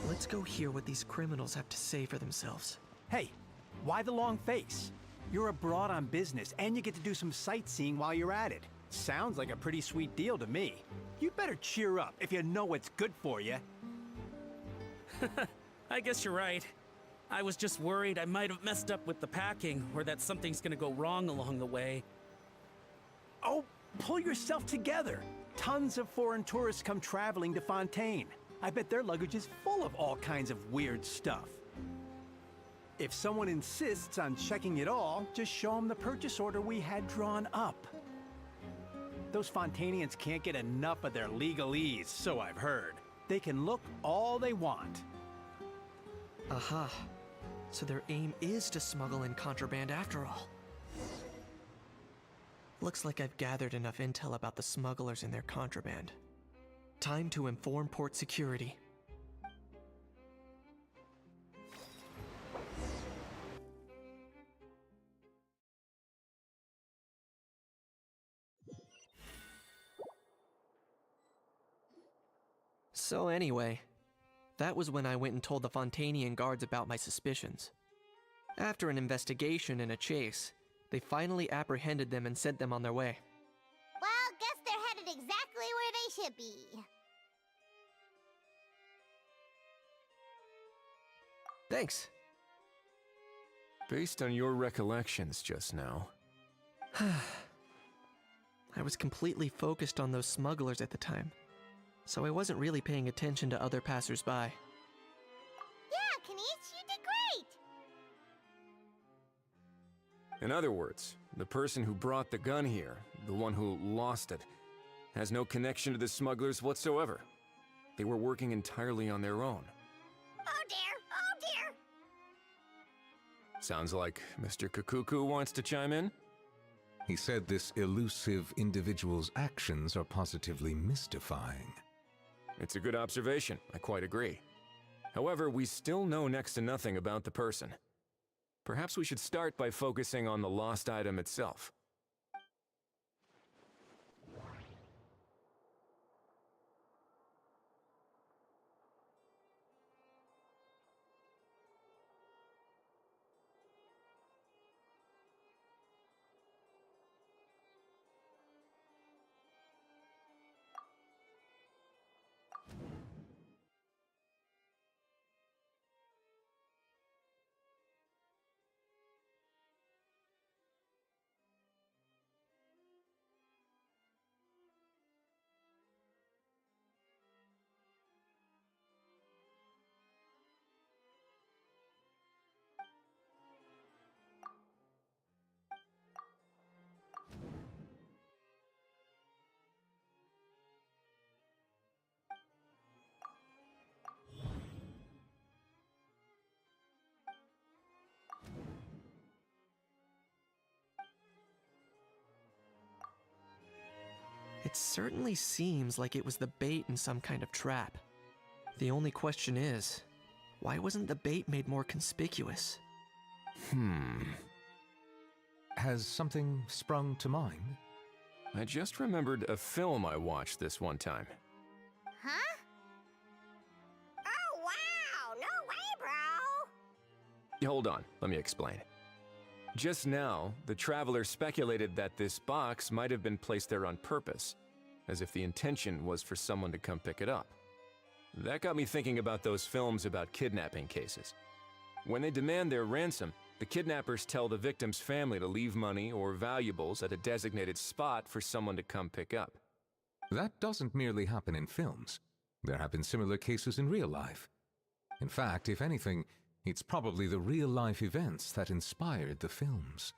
Let's go hear what these criminals have to say for themselves. Hey, why the long face? You're abroad on business, and you get to do some sightseeing while you're at it. Sounds like a pretty sweet deal to me. You'd better cheer up if you know what's good for you. I guess you're right. I was just worried I might have messed up with the packing, or that something's gonna go wrong along the way. Oh, pull yourself together. Tons of foreign tourists come traveling to Fontaine. I bet their luggage is full of all kinds of weird stuff. If someone insists on checking it all, just show them the purchase order we had drawn up. Those Fontanians can't get enough of their legalese, so I've heard. They can look all they want. Aha. So their aim is to smuggle in contraband after all. Looks like I've gathered enough intel about the smugglers and their contraband. Time to inform port security. So anyway, that was when I went and told the Fontanian guards about my suspicions. After an investigation and a chase, they finally apprehended them and sent them on their way. Well, guess they're headed exactly where they should be. Thanks. Based on your recollections just now, I was completely focused on those smugglers at the time, so I wasn't really paying attention to other passersby. Yeah, Kanish, you did great! in other words, the person who brought the gun here, the one who lost it, has no connection to the smugglers whatsoever. They were working entirely on their own. Oh dear, oh dear! Sounds like Mr. Kakuku wants to chime in? He said this elusive individual's actions are positively mystifying. It's a good observation, I quite agree. However, we still know next to nothing about the person. Perhaps we should start by focusing on the lost item itself. It certainly seems like it was the bait in some kind of trap. The only question is, why wasn't the bait made more conspicuous? Has something sprung to mind? I just remembered a film I watched this one time. Huh? Oh wow, no way, bro! Hold on, let me explain. Just now, the traveler speculated that this box might have been placed there on purpose, as if the intention was for someone to come pick it up. That got me thinking about those films about kidnapping cases. When they demand their ransom, the kidnappers tell the victim's family to leave money or valuables at a designated spot for someone to come pick up. That doesn't merely happen in films. There have been similar cases in real life. In fact, if anything, it's probably the real-life events that inspired the films.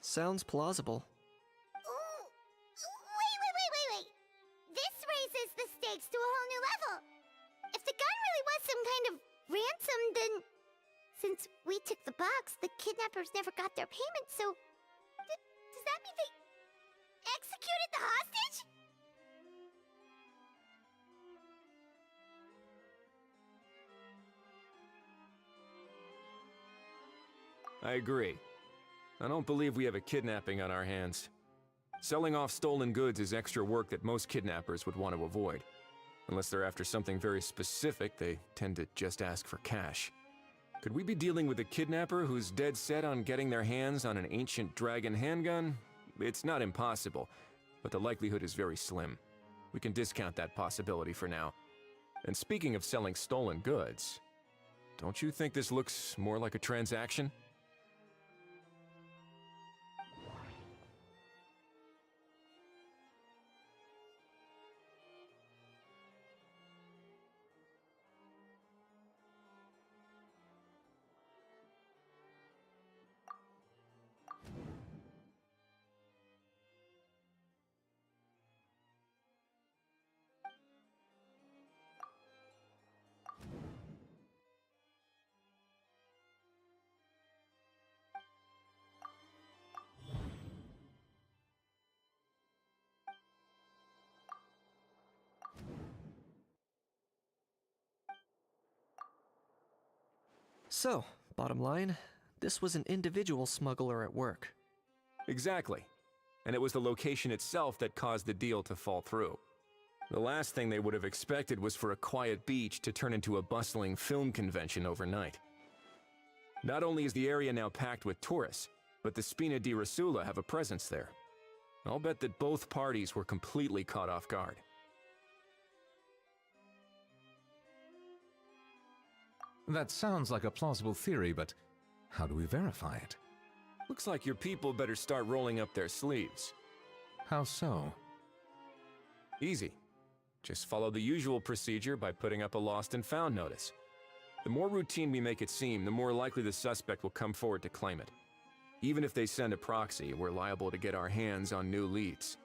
Sounds plausible. Ooh, wait. This raises the stakes to a whole new level. If the gun really was some kind of ransom, then since we took the box, the kidnappers never got their payment, so does that mean they executed the hostage? I agree. I don't believe we have a kidnapping on our hands. Selling off stolen goods is extra work that most kidnappers would want to avoid. Unless they're after something very specific, they tend to just ask for cash. Could we be dealing with a kidnapper who's dead set on getting their hands on an ancient dragon handgun? It's not impossible, but the likelihood is very slim. We can discount that possibility for now. And speaking of selling stolen goods, don't you think this looks more like a transaction? So, bottom line, this was an individual smuggler at work. Exactly. And it was the location itself that caused the deal to fall through. The last thing they would have expected was for a quiet beach to turn into a bustling film convention overnight. Not only is the area now packed with tourists, but the Spina di Rosula have a presence there. I'll bet that both parties were completely caught off guard. That sounds like a plausible theory, but how do we verify it? Looks like your people better start rolling up their sleeves. How so? Easy. Just follow the usual procedure by putting up a lost and found notice. The more routine we make it seem, the more likely the suspect will come forward to claim it. Even if they send a proxy, we're liable to get our hands on new leads.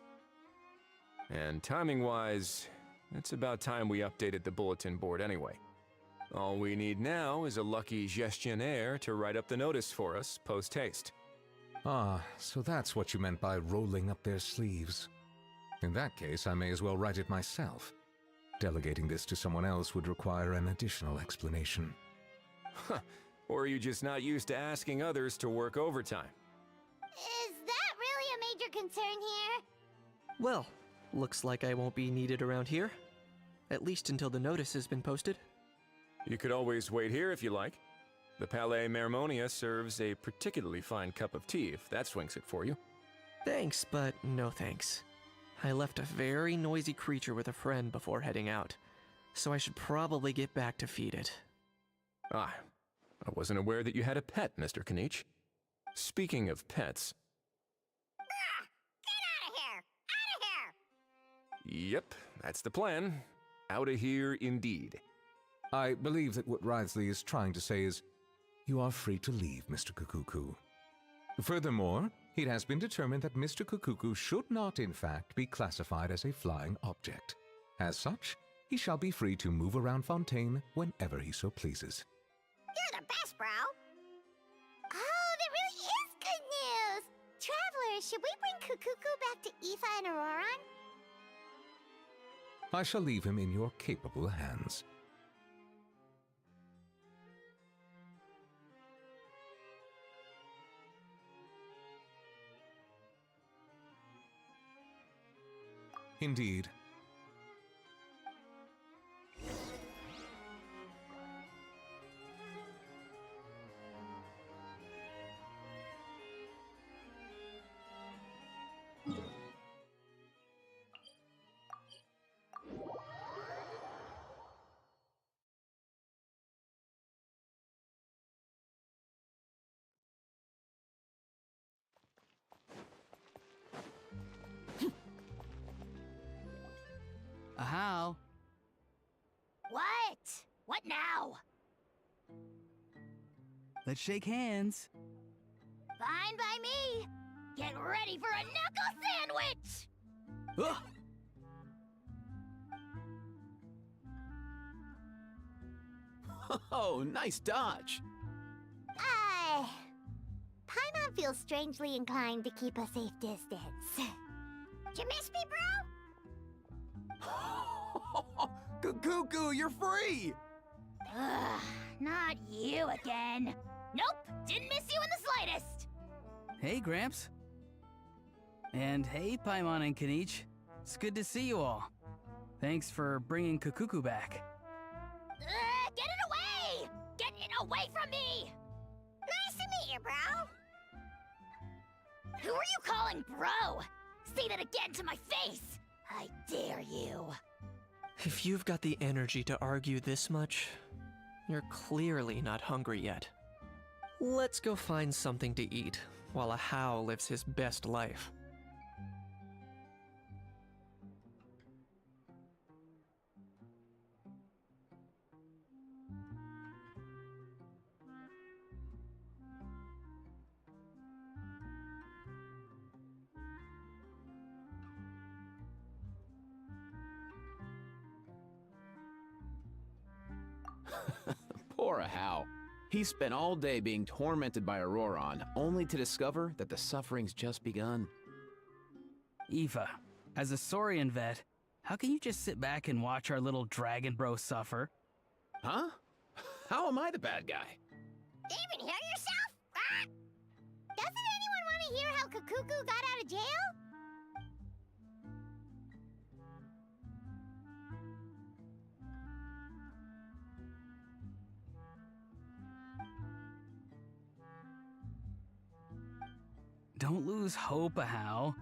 And timing-wise, it's about time we updated the bulletin board anyway. All we need now is a lucky gestionnaire to write up the notice for us post-haste. Ah, so that's what you meant by rolling up their sleeves. In that case, I may as well write it myself. Delegating this to someone else would require an additional explanation. Huh. Or are you just not used to asking others to work overtime? Is that really a major concern here? Well, looks like I won't be needed around here. At least until the notice has been posted. You could always wait here if you like. The Palais Mermonia serves a particularly fine cup of tea if that swings it for you. Thanks, but no thanks. I left a very noisy creature with a friend before heading out, so I should probably get back to feed it. Ah, I wasn't aware that you had a pet, Mr. Kanich. Speaking of pets... Get out of here! Out of here! Yep, that's the plan. Out of here indeed. I believe that what Wriothesley is trying to say is, you are free to leave, Mr. Kukuku. Furthermore, it has been determined that Mr. Kukuku should not, in fact, be classified as a flying object. As such, he shall be free to move around Fontaine whenever he so pleases. You're the best, bro! Oh, that really is good news! Travelers, should we bring Kukuku back to Aoife and Auroran? I shall leave him in your capable hands. Indeed. How? What? What now? Let's shake hands. Fine by me! Get ready for a knuckle sandwich! Ugh. Oh, nice dodge. Paimon feels strangely inclined to keep a safe distance. Did you miss me, bro? Kukuku, you're free! Ugh, not you again. Nope, didn't miss you in the slightest. Hey, Gramps. And hey, Paimon and Kanich. It's good to see you all. Thanks for bringing Kukuku back. Get it away! Get it away from me! Nice to meet you, bro. Who are you calling bro? Say that again to my face! I dare you. If you've got the energy to argue this much, you're clearly not hungry yet. Let's go find something to eat while a How lives his best life. Poor Hal. He spent all day being tormented by Auroran, only to discover that the suffering's just begun. Aoife, as a Saurian vet, how can you just sit back and watch our little dragon bro suffer? Huh? How am I the bad guy? Even hear yourself? Ah! Doesn't anyone want to hear how Kukuku got out of jail? lose hope how.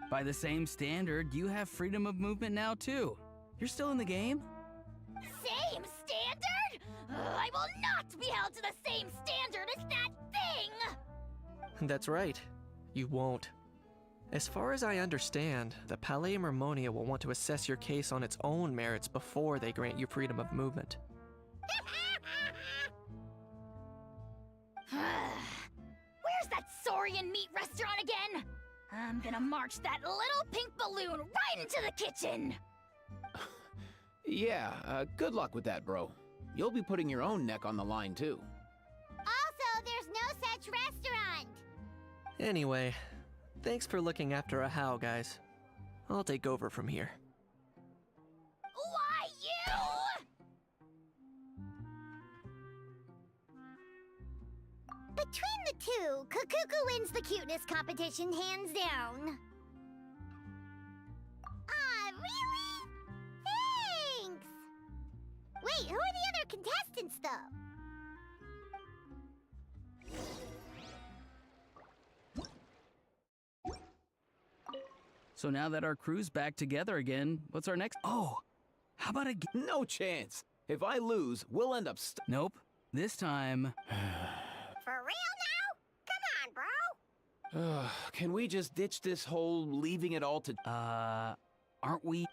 By the same standard, you have freedom of movement now too. You're still in the game? Same standard? I will not be held to the same standard as that thing! That's right. You won't. As far as I understand, the Palais Mermonia will want to assess your case on its own merits before they grant you freedom of movement. Where's that Saurian meat restaurant again? I'm gonna march that little pink balloon right into the kitchen! Yeah, good luck with that, bro. You'll be putting your own neck on the line, too. Also, there's no such restaurant! Anyway, thanks for looking after a How, guys. I'll take over from here. Why, you? Between the two, Kukuku wins the cuteness competition hands down. Ah, really? Thanks! Wait, who are the other contestants, though? So now that our crew's back together again, what's our next? Oh, how about a No chance. If I lose, we'll end up Nope. This time... For real now? Come on, bro! Can we just ditch this whole leaving it all to... aren't we?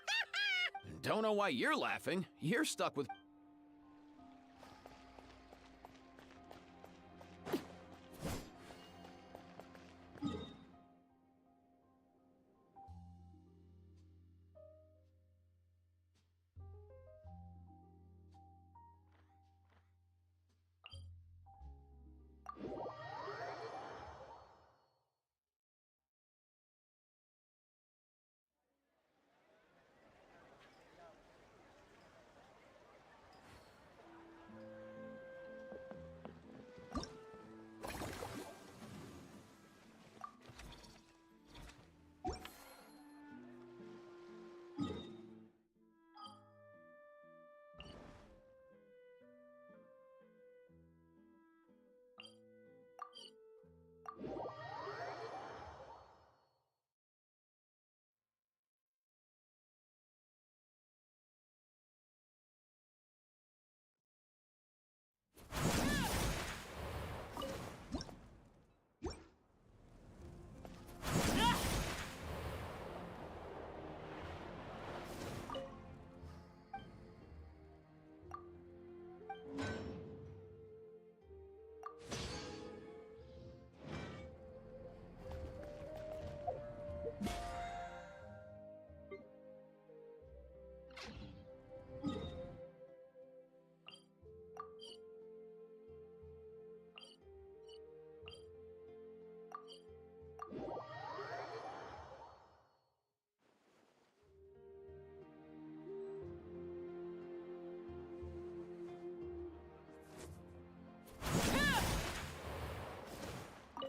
Don't know why you're laughing. You're stuck with...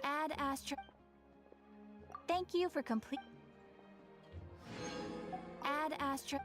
Add Astra. Thank you for complete. Add Astra.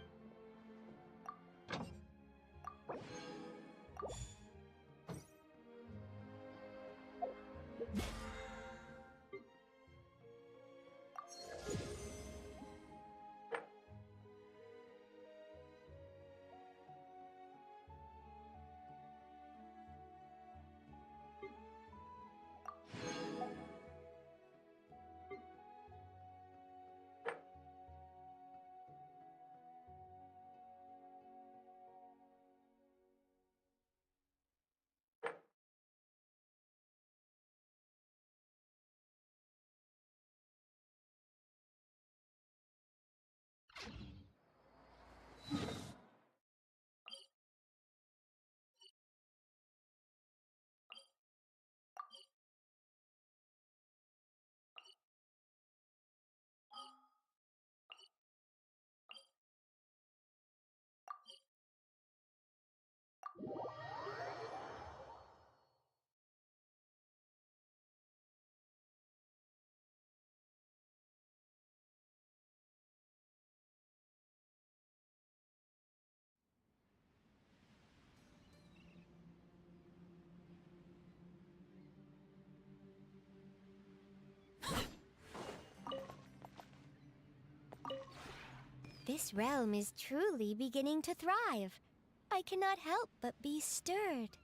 This realm is truly beginning to thrive. I cannot help but be stirred.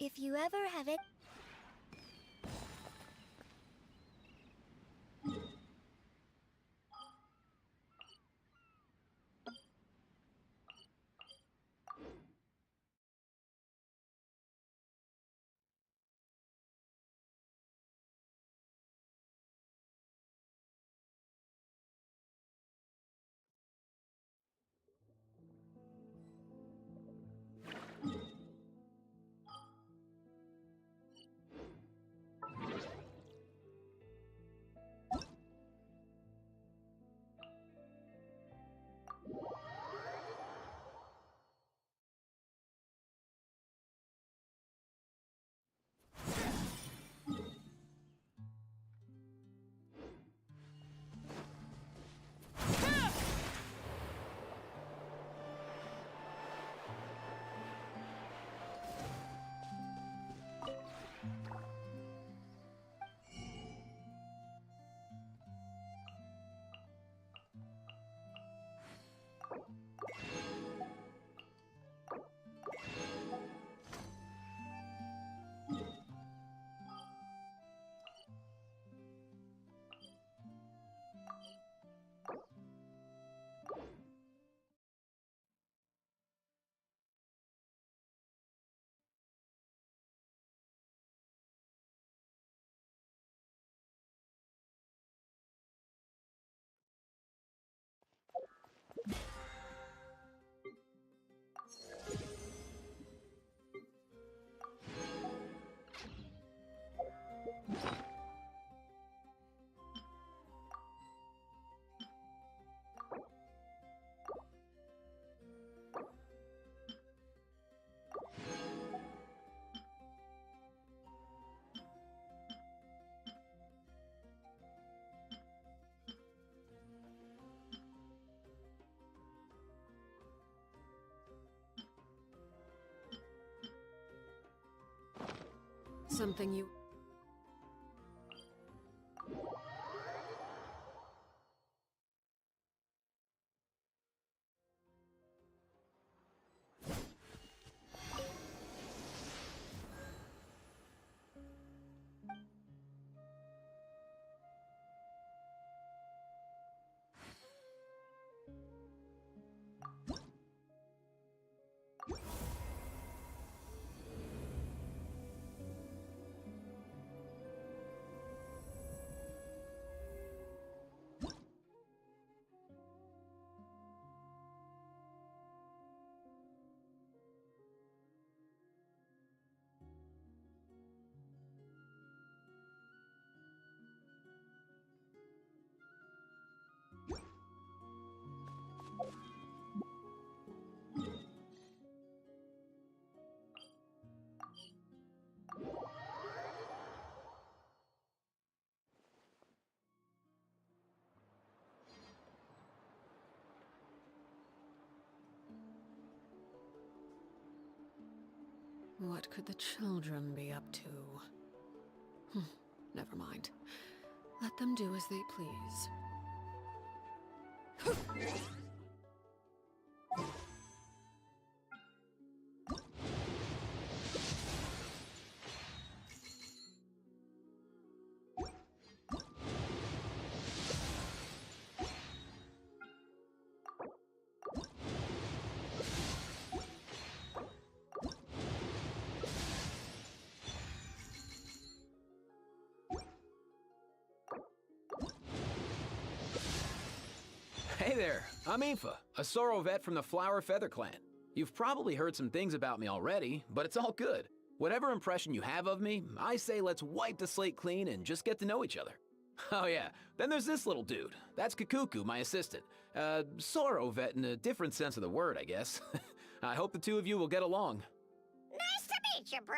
If you ever have it... Something you... What could the children be up to? Never mind. Let them do as they please. Hey there, I'm Aoife, a Sorrow vet from the Flower Feather Clan. You've probably heard some things about me already, but it's all good. Whatever impression you have of me, I say let's wipe the slate clean and just get to know each other. Oh yeah, then there's this little dude. That's Kakuku, my assistant. Sorrow vet in a different sense of the word, I guess. I hope the two of you will get along. Nice to meet you, bro.